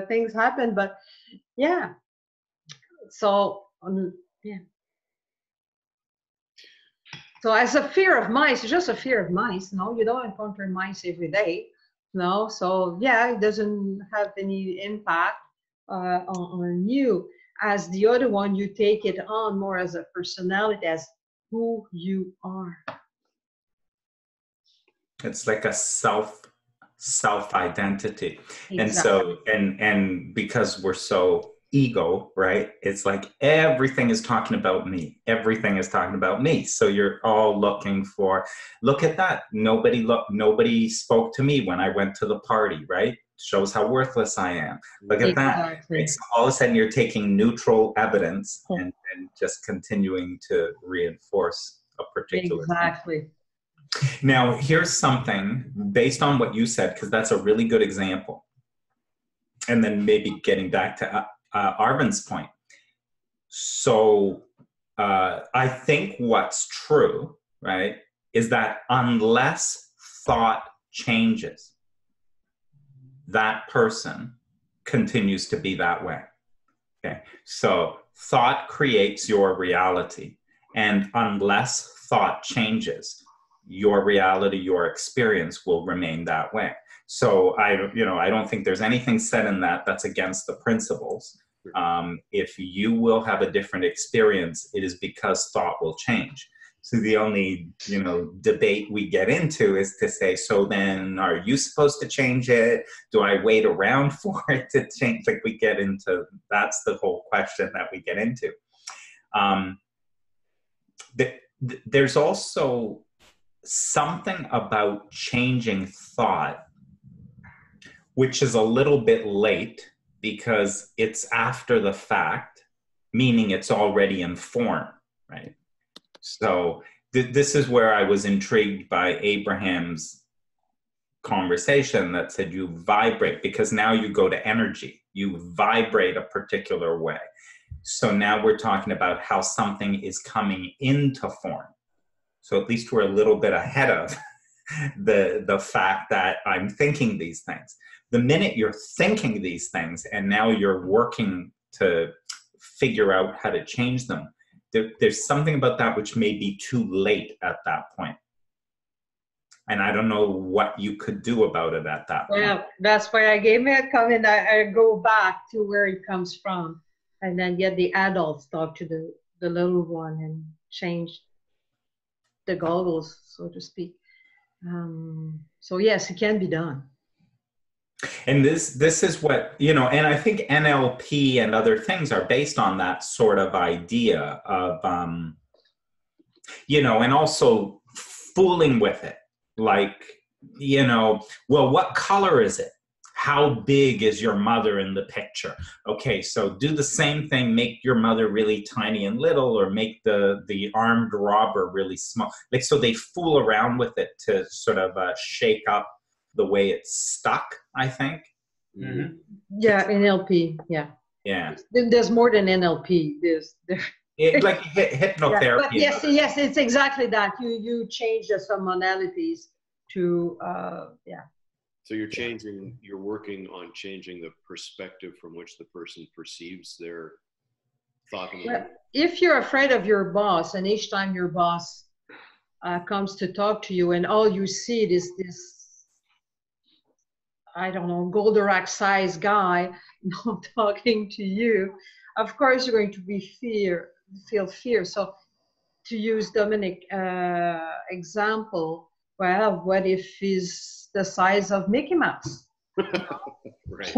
things happen, but yeah. So yeah. So as a fear of mice, it's just a fear of mice. No, you don't encounter mice every day. No, so yeah, it doesn't have any impact on you. As the other one, you take it on more as a personality, as who you are. It's like a self identity. Exactly. And so and because we're so ego, right, it's like everything is talking about me, so you're all looking for, look at that, nobody spoke to me when I went to the party, right, shows how worthless I am, look at that, right? So all of a sudden you're taking neutral evidence and just continuing to reinforce a particular thing. Now, here's something based on what you said, because that's a really good example. And then maybe getting back to Arvin's point. So I think what's true, right, is that unless thought changes, that person continues to be that way. Okay, so thought creates your reality. And unless thought changes, your reality, your experience will remain that way. So I don't think there's anything said in that that's against the principles. If you will have a different experience, it is because thought will change. So the only, debate we get into is to say, so then are you supposed to change it? Do I wait around for it to change? Like we get into, that's the whole question that we get into. There's also something about changing thought, which is a little bit late because it's after the fact, meaning it's already informed, right? So this is where I was intrigued by Abraham's conversation that said you vibrate, because now you go to energy, you vibrate a particular way. So now we're talking about how something is coming into form. So at least we're a little bit ahead of the fact that I'm thinking these things. The minute you're thinking these things and now you're working to figure out how to change them, there's something about that which may be too late at that point. And I don't know what you could do about it at that point. Well, that's why I gave me a comment. I go back to where it comes from and then get the adults talk to the little one and change the goggles, so to speak. So yes, it can be done. And this is what, and I think NLP and other things are based on that sort of idea of, and also fooling with it. Like, well, what color is it? How big is your mother in the picture? Okay, so do the same thing, make your mother really tiny and little, or make the armed robber really small. Like, so they fool around with it to sort of shake up the way it's stuck, I think. Mm-hmm. Yeah, NLP, yeah. Yeah. There's more than NLP. Like hypnotherapy. Yeah, but yes, it's exactly that. You change some modalities to, So you're working on changing the perspective from which the person perceives their thought. Well, if you're afraid of your boss, and each time your boss comes to talk to you and all you see is this, I don't know, Goldorak-sized guy talking to you, of course you're going to feel fear. So to use Dominic's example, well, what if he's the size of Mickey Mouse? Right.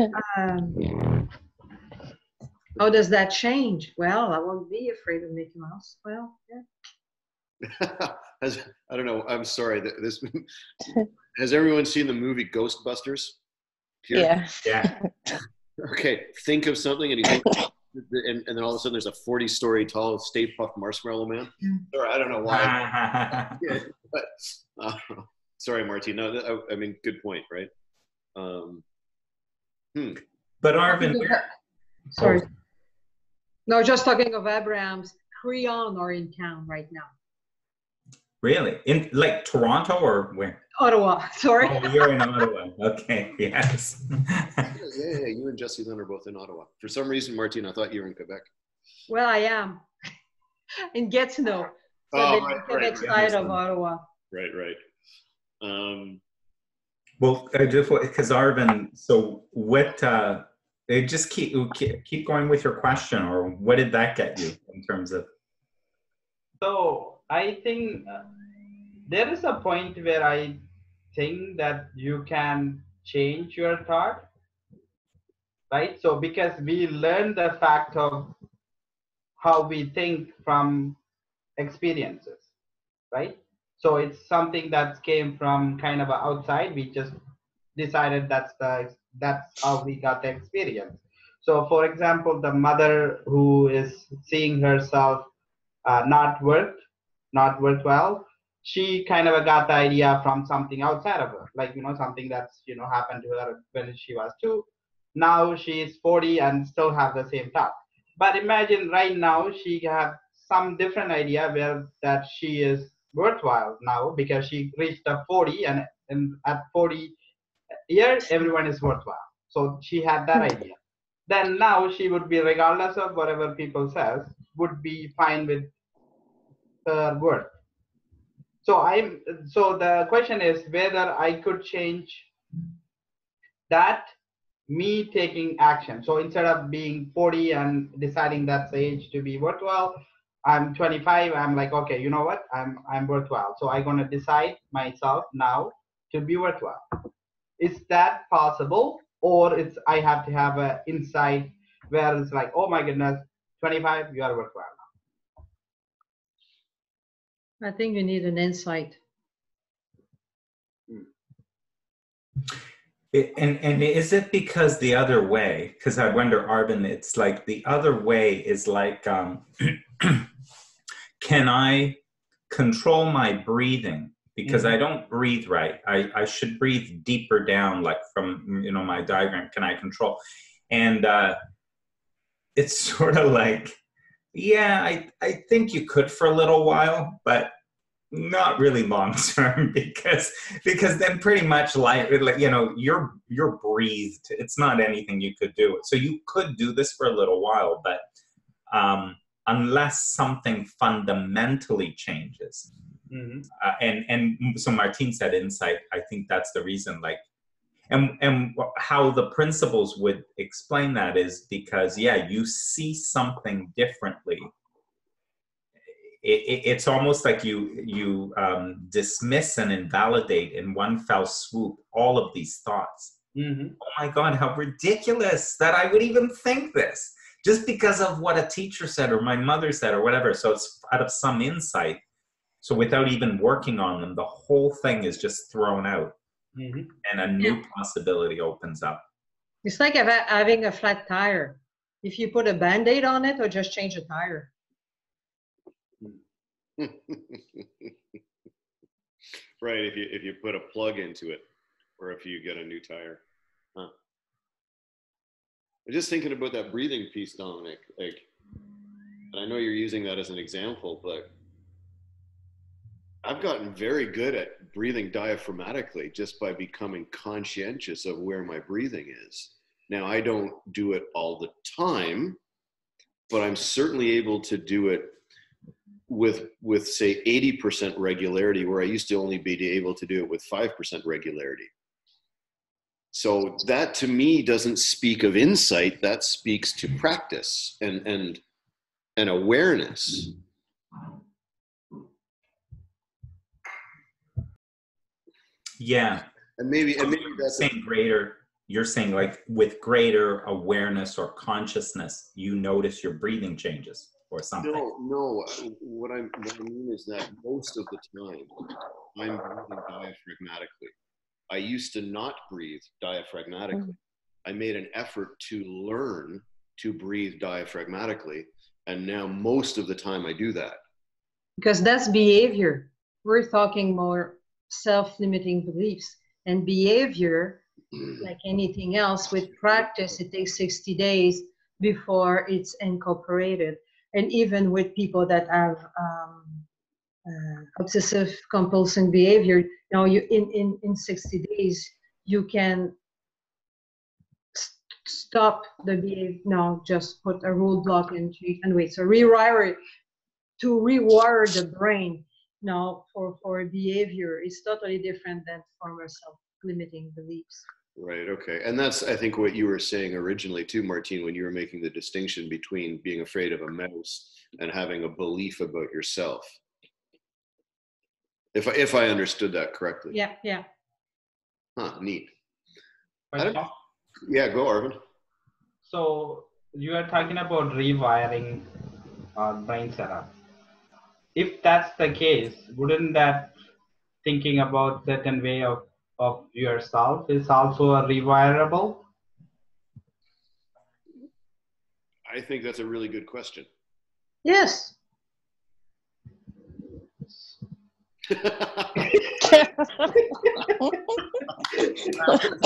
How does that change? Well, I won't be afraid of Mickey Mouse. Well, yeah. I don't know. I'm sorry. This has everyone seen the movie Ghostbusters? Here? Yeah. Yeah. Okay. Think of something, and and then all of a sudden there's a 40-story tall Stay Puft Marshmallow Man. Sorry, I don't know why. Yeah, but, sorry, Martin. No, I mean, good point, right? But Arvin, Sorry. No, just talking of Abrams, Creon are in town right now. really? In like Toronto or where? Ottawa, sorry. Oh, you're in Ottawa. Okay, yes. Yeah, you and Jesse Lynn are both in Ottawa. For some reason, Martin, I thought you were in Quebec. Well, I am in Gatineau. So Oh, Quebec side of Ottawa. Right. Well, because Arvin, so what? Just keep going with your question, or what did that get you in terms of? So I think there is a point where I think that you can change your thought, right? So because we learn the fact of how we think from experiences, right? So it's something that came from kind of outside. We just decided that's how we got the experience. So for example, the mother who is seeing herself not worthwhile, she kind of got the idea from something outside of her, like something that's happened to her when she was 2. Now she is 40 and still have the same thought. But imagine right now she have some different idea where that she is worthwhile now because she reached the 40, and at 40 years everyone is worthwhile. So she had that idea. Then now she would be, regardless of whatever people says, would be fine with her worth. So the question is whether I could change that, me taking action. So instead of being 40 and deciding that's the age to be worthwhile, I'm 25. I'm like, okay, you know what? I'm worthwhile. So I'm gonna decide myself now to be worthwhile. Is that possible, or I have to have an insight where it's like, oh my goodness, 25, you are worthwhile now? I think you need an insight. And is it because the other way? Because I wonder, Arvin, it's like the other way is like, can I control my breathing? Because I don't breathe right. I should breathe deeper down, like from my diagram. Can I control? And it's sort of like, yeah, I think you could for a little while, but not really long term, because then pretty much like you're breathed. It's not anything you could do. So you could do this for a little while, but unless something fundamentally changes. And so Martin said insight. I think that's the reason. Like, and how the principles would explain that is because you see something differently. It's almost like you dismiss and invalidate in one fell swoop all of these thoughts. Oh my God, how ridiculous that I would even think this, just because of what a teacher said or my mother said or whatever. So it's out of some insight. So without even working on them, the whole thing is just thrown out, and a new possibility opens up. It's like having a flat tire. If you put a Band-Aid on it or just change the tire. Right, if you put a plug into it, or if you get a new tire. I'm just thinking about that breathing piece, Dominic. Like, and I know you're using that as an example, but I've gotten very good at breathing diaphragmatically just by becoming conscientious of where my breathing is. Now, I don't do it all the time, but I'm certainly able to do it with say 80% regularity, where I used to only be able to do it with 5% regularity. So that to me doesn't speak of insight, that speaks to practice and awareness. Yeah. And maybe that's saying greater. You're saying like with greater awareness or consciousness, you notice your breathing changes. or something. No. What I mean is that most of the time, I'm breathing diaphragmatically. I used to not breathe diaphragmatically. I made an effort to learn to breathe diaphragmatically, and now most of the time I do that. Because that's behavior. We're talking more self-limiting beliefs, and behavior, like anything else, with practice, it takes 60 days before it's incorporated. And even with people that have obsessive compulsive behavior, you know, you in 60 days you can stop the behavior. No, just put a roadblock and wait. So rewire it, to rewire the brain. Now for behavior, it's totally different than former self-limiting beliefs. Right. Okay. And that's, I think, what you were saying originally too, Martine, when you were making the distinction between being afraid of a mouse and having a belief about yourself. If I understood that correctly. Yeah. Huh. Neat. Question? Yeah. Go, Arvind. So you are talking about rewiring our brain setup. If that's the case, wouldn't that thinking about certain way of yourself is also a rewirable? I think that's a really good question. Yes.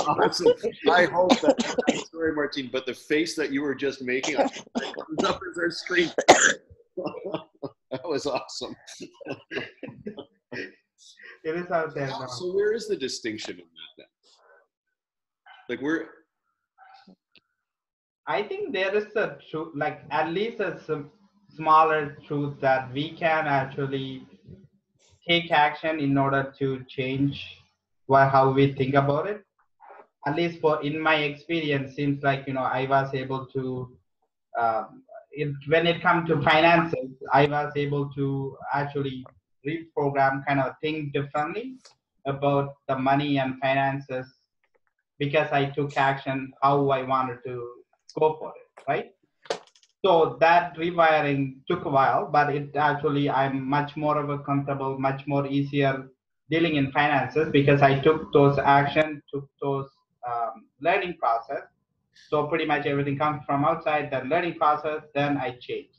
Awesome. I hope that. Sorry, Martine, but the face that you were just making comes up as our screen. That was awesome. It is out there now. So where is the distinction in that then? Like I think there is a truth, like at least a smaller truth that we can actually take action in order to change how we think about it. At least in my experience, seems like, you know, I was able to, when it comes to finances, I was able to actually reprogram, kind of think differently about the money and finances because I took action how I wanted to go for it, right? So that rewiring took a while, but it actually, I'm much more of a comfortable, much more easier dealing in finances because I took those action, took those learning process. So pretty much everything comes from outside, the learning process, then I changed.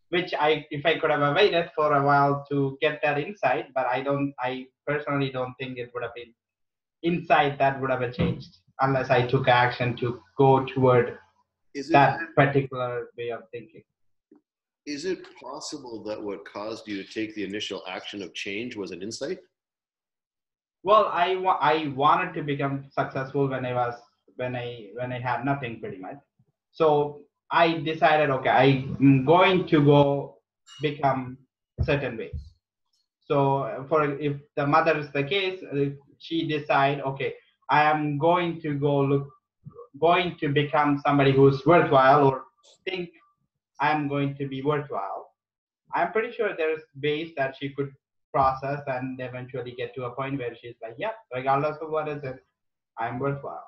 Which if I could have waited for a while to get that insight, but I personally don't think it would have been insight that would have changed unless I took action to go toward that particular way of thinking. Is it possible that what caused you to take the initial action of change was an insight? Well, I wanted to become successful when I had nothing pretty much. So I decided, okay, I'm going to go become a certain way. So if the mother is the case, if she decide, okay, I am going to become somebody who's worthwhile or think I'm going to be worthwhile. I'm pretty sure there's ways that she could process and eventually get to a point where she's like, yeah, regardless of what is it, I'm worthwhile.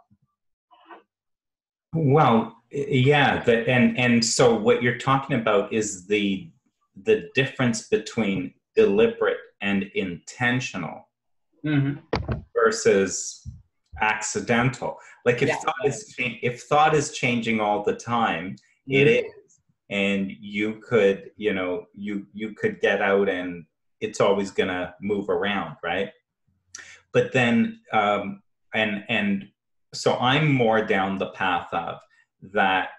Well, yeah, and so what you're talking about is the difference between deliberate and intentional versus accidental. Like if thought is changing all the time, it is, and you could, you know, you could get out and it's always gonna move around, right? But then and so I'm more down the path of that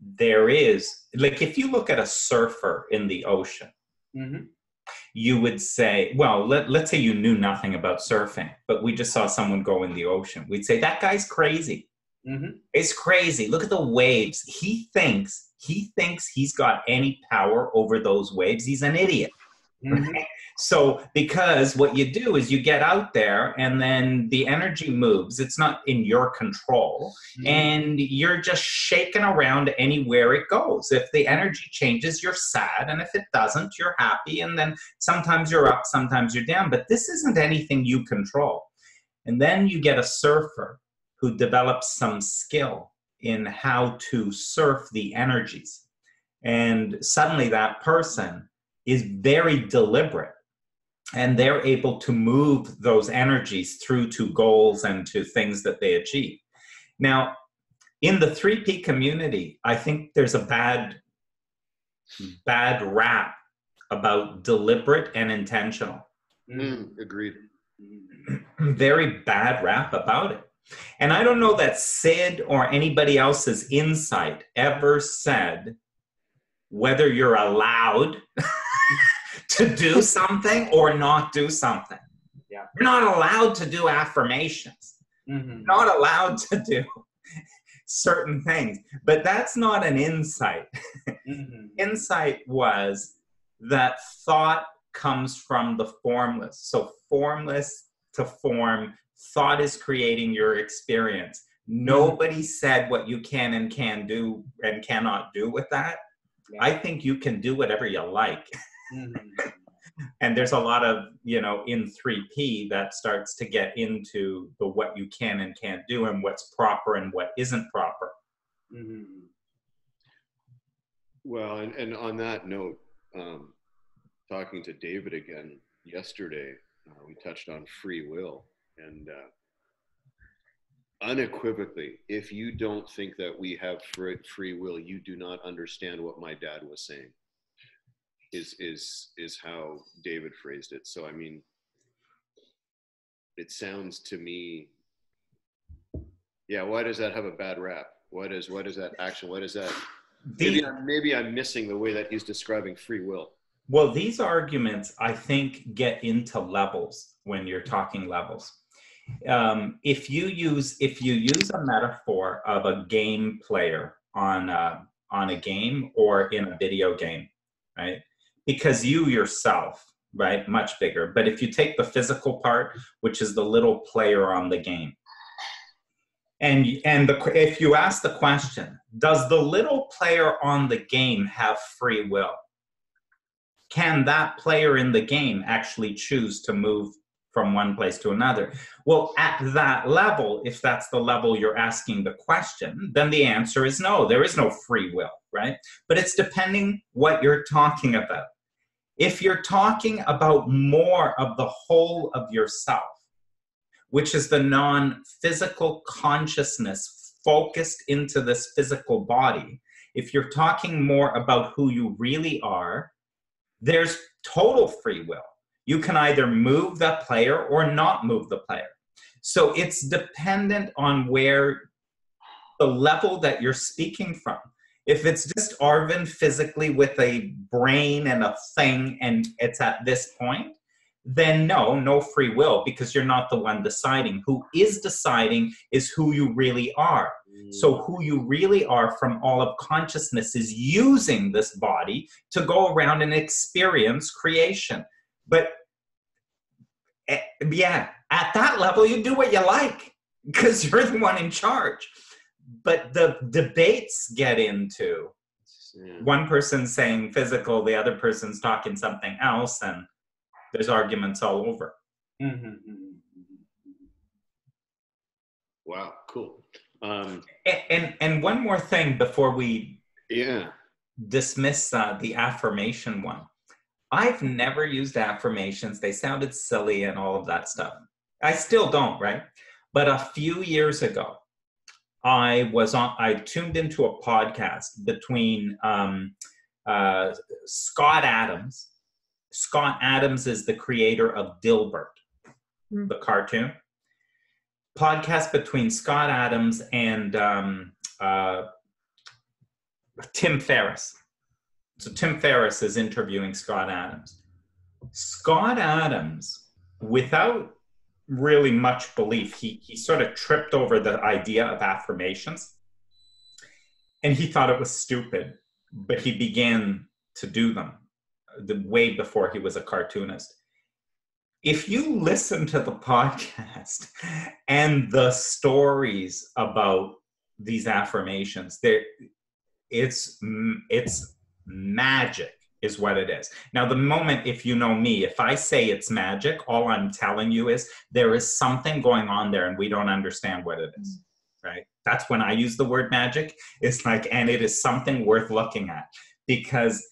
there is, like, if you look at a surfer in the ocean, you would say, well, let's say you knew nothing about surfing, but we just saw someone go in the ocean. We'd say, that guy's crazy. It's crazy. Look at the waves. He thinks he's got any power over those waves. He's an idiot. Right? So because what you do is you get out there and then the energy moves. It's not in your control. And you're just shaking around anywhere it goes. If the energy changes, you're sad. And if it doesn't, you're happy. And then sometimes you're up, sometimes you're down. But this isn't anything you control. And then you get a surfer who develops some skill in how to surf the energies. And suddenly that person is very deliberate, and they're able to move those energies through to goals and to things that they achieve. Now, in the 3P community, I think there's a bad rap about deliberate and intentional. Agreed. Very bad rap about it. And I don't know that Sid or anybody else's insight ever said whether you're allowed to do something or not do something. Yeah. You're not allowed to do affirmations. Mm-hmm. Not allowed to do certain things. But that's not an insight. Mm-hmm. Insight was that thought comes from the formless. So formless to form, thought is creating your experience. Nobody said what you can and can do and cannot do with that. Yeah. I think you can do whatever you like. Mm-hmm. And there's a lot of, in 3P that starts to get into the what you can and can't do and what's proper and what isn't proper. Mm-hmm. Well, and on that note, talking to David again yesterday, we touched on free will, and unequivocally, if you don't think that we have free will, you do not understand what my dad was saying. Is how David phrased it. So I mean, it sounds to me, yeah. Why does that have a bad rap? What is that action? What is that? Maybe I'm missing the way that he's describing free will. Well, these arguments, I think, get into levels when you're talking levels. If you use a metaphor of a game player on a game or in a video game, right? Because you yourself, right, much bigger. But if you take the physical part, which is the little player on the game, and if you ask the question, does the little player on the game have free will? Can that player in the game actually choose to move from one place to another? Well, at that level, if that's the level you're asking the question, then the answer is no, there is no free will, right? But it's depending what you're talking about. If you're talking about more of the whole of yourself, which is the non-physical consciousness focused into this physical body, if you're talking more about who you really are, there's total free will. You can either move the player or not move the player. So it's dependent on where the level that you're speaking from. If it's just Arvind physically with a brain and a thing and it's at this point, then no free will, because you're not the one deciding. Who is deciding is who you really are. So who you really are from all of consciousness is using this body to go around and experience creation. But yeah, at that level, you do what you like because you're the one in charge. But the debates get into one person saying physical, the other person's talking something else, and there's arguments all over. Mm-hmm. Wow, cool. And one more thing before we dismiss the affirmation one. I've never used affirmations. They sounded silly and all of that stuff. I still don't, right? But a few years ago, I tuned into a podcast between Scott Adams. Scott Adams is the creator of Dilbert, the cartoon. Podcast between Scott Adams and Tim Ferriss. So Tim Ferriss is interviewing Scott Adams. Scott Adams, without really much belief, he sort of tripped over the idea of affirmations, and he thought it was stupid, but he began to do them way before he was a cartoonist. If you listen to the podcast and the stories about these affirmations, it's magic is what it is. Now, the moment, if you know me, if I say it's magic, all I'm telling you is there is something going on there and we don't understand what it is, right? That's when I use the word magic. It's like, and it is something worth looking at. because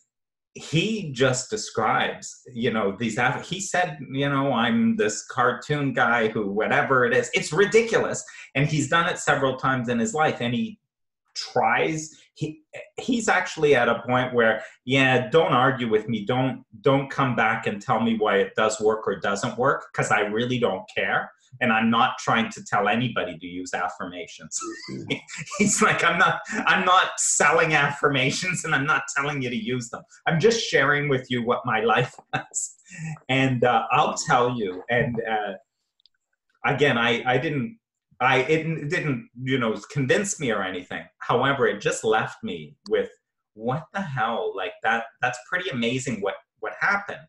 he just describes, he said, I'm this cartoon guy who, whatever it is, it's ridiculous. And he's done it several times in his life, and he tries, he's actually at a point where, don't argue with me. Don't come back and tell me why it does work or doesn't work, because I really don't care. And I'm not trying to tell anybody to use affirmations. He's like, I'm not selling affirmations, and I'm not telling you to use them. I'm just sharing with you what my life was. And I'll tell you, and again, it didn't, convince me or anything. However, it just left me with, what the hell? Like that's pretty amazing what happened.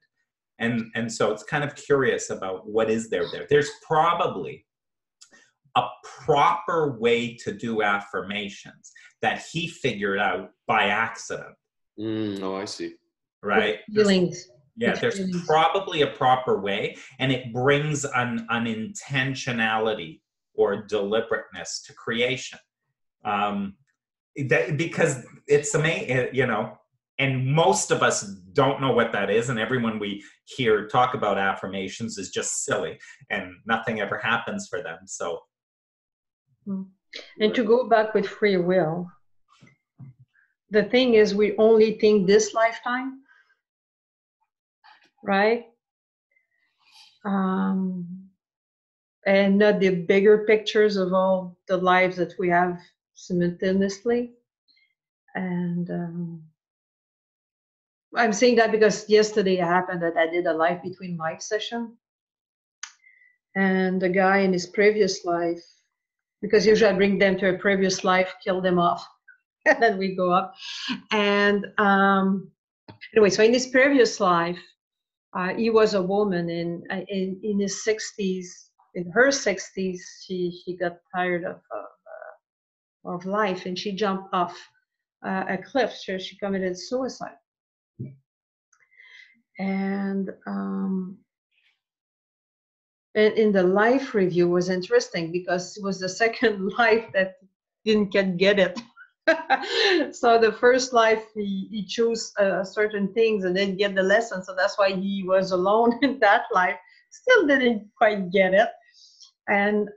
And so it's kind of curious about what is there. There's probably a proper way to do affirmations that he figured out by accident. Oh, I see. Right? Feelings. Yeah, there's probably a proper way, and it brings an intentionality or deliberateness to creation. Because it's amazing, and most of us don't know what that is, and everyone we hear talk about affirmations is just silly, and nothing ever happens for them. So, and to go back with free will, the thing is, we only think this lifetime, right? And not the bigger pictures of all the lives that we have simultaneously. And I'm saying that because yesterday it happened that I did a life between life session, and the guy in his previous life, because usually I bring them to a previous life, kill them off, and then we go up. And anyway, so in his previous life, he was a woman in his 60s. In her 60s, she got tired of life, and she jumped off a cliff. So she committed suicide. And in the life review was interesting because it was the second life that didn't get it. So the first life he chose certain things and didn't get the lesson, so that's why he was alone in that life. Still didn't quite get it. And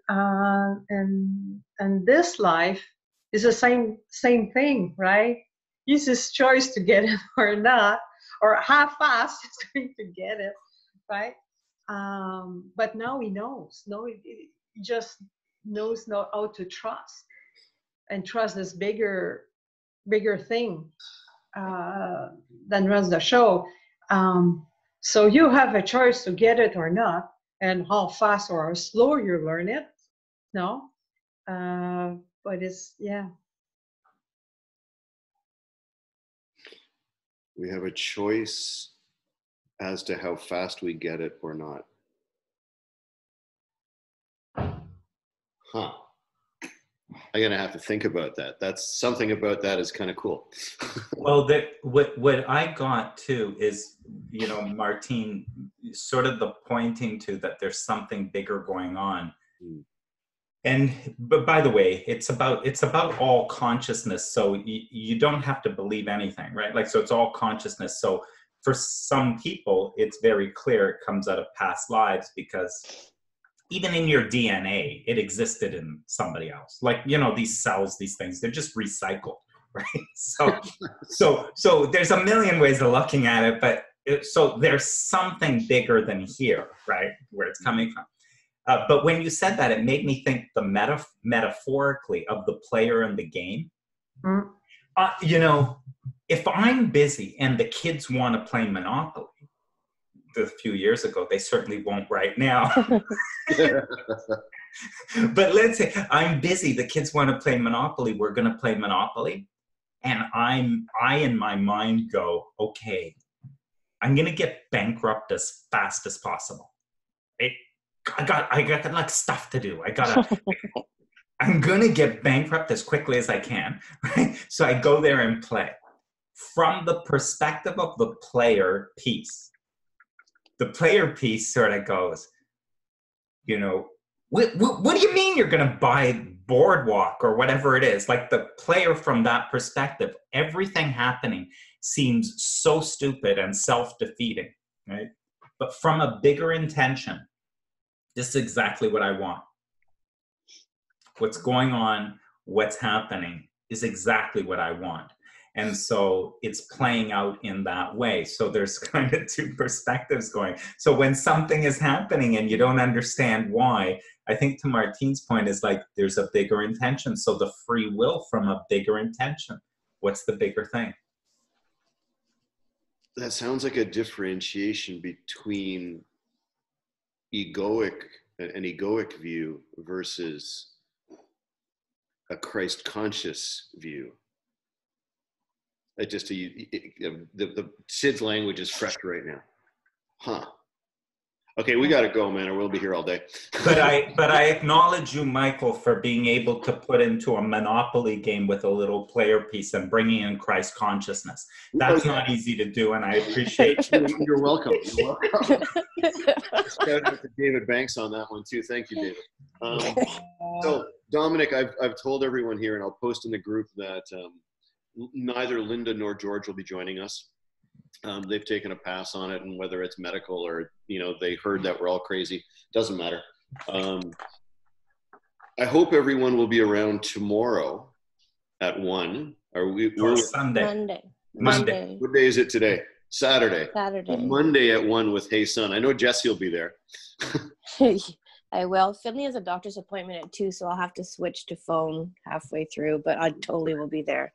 this life is the same thing, right? It's his choice to get it or not, or half-assed is going to get it, right? But now he knows. No, he just knows how to trust, and trust this bigger thing than runs the show. So you have a choice to get it or not, and how fast or how slow you learn it. No, but it's We have a choice as to how fast we get it or not. Huh. I'm gonna have to think about that. That's something about that is kind of cool. Well, what I got too is, Martine, sort of the pointing to that there's something bigger going on. But by the way, it's about all consciousness. So you don't have to believe anything, right? Like, so it's all consciousness. So for some people, it's very clear it comes out of past lives, because even in your DNA, it existed in somebody else. Like, these cells, these things, they're just recycled, right? So there's a million ways of looking at it, but so there's something bigger than here, right? Where it's coming from. But when you said that, it made me think metaphorically of the player in the game. If I'm busy and the kids want to play Monopoly, a few years ago, they certainly won't right now. But let's say I'm busy, the kids want to play Monopoly, we're going to play Monopoly. And I in my mind go, okay, I'm going to get bankrupt as fast as possible. I got like stuff to do. I'm going to get bankrupt as quickly as I can. Right? So I go there and play. From the perspective of the player piece, the player piece sort of goes, what do you mean you're going to buy boardwalk or whatever it is, like the player from that perspective, everything happening seems so stupid and self-defeating, right? But from a bigger intention, this is exactly what I want. What's going on, what's happening is exactly what I want. And so it's playing out in that way. So there's kind of two perspectives going. So when something is happening and you don't understand why, I think to Martine's point is like, there's a bigger intention. So the free will from a bigger intention. What's the bigger thing? That sounds like a differentiation between an egoic view versus a Christ conscious view. It just the Sid's language is fresh right now. Huh. Okay, we got to go, man, or we'll be here all day. But I acknowledge you, Michael, for being able to put into a Monopoly game with a little player piece and bringing in Christ consciousness. That's not easy to do, and I appreciate you. You're welcome. You're welcome. Shout out to David Banks on that one too. Thank you, David. So Dominic, I've told everyone here, and I'll post in the group that neither Linda nor George will be joining us. They've taken a pass on it, and whether it's medical or, you know, they heard that we're all crazy, doesn't matter. I hope everyone will be around tomorrow at 1. We're Sunday. Monday. What day is it today? Saturday. Saturday. Monday at 1 with Hey Son. I know Jesse will be there. I will. Finley has a doctor's appointment at 2, so I'll have to switch to phone halfway through, but I totally will be there.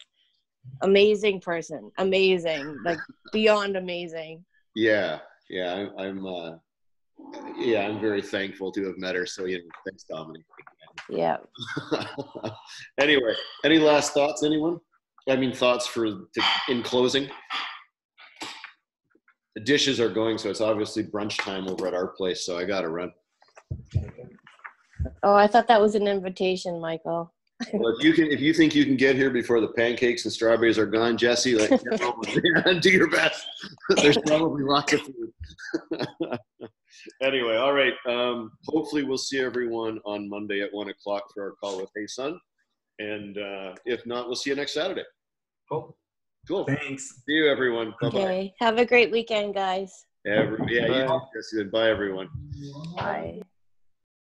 Amazing person. Amazing. Like beyond amazing. Yeah. I'm very thankful to have met her. So, thanks, Dominic. Yeah. Anyway, any last thoughts, anyone? I mean, thoughts in closing? The dishes are going, so it's obviously brunch time over at our place, so I got to run. Oh, I thought that was an invitation, Michael. Well, if you think you can get here before the pancakes and strawberries are gone, Jesse, do your best. There's probably lots of food. Anyway, all right. Hopefully we'll see everyone on Monday at 1 o'clock for our call with Hey Son. And if not, we'll see you next Saturday. Cool. Thanks. See you, everyone. Bye-bye. Okay. Have a great weekend, guys. You too, Jesse. Bye, everyone. Bye.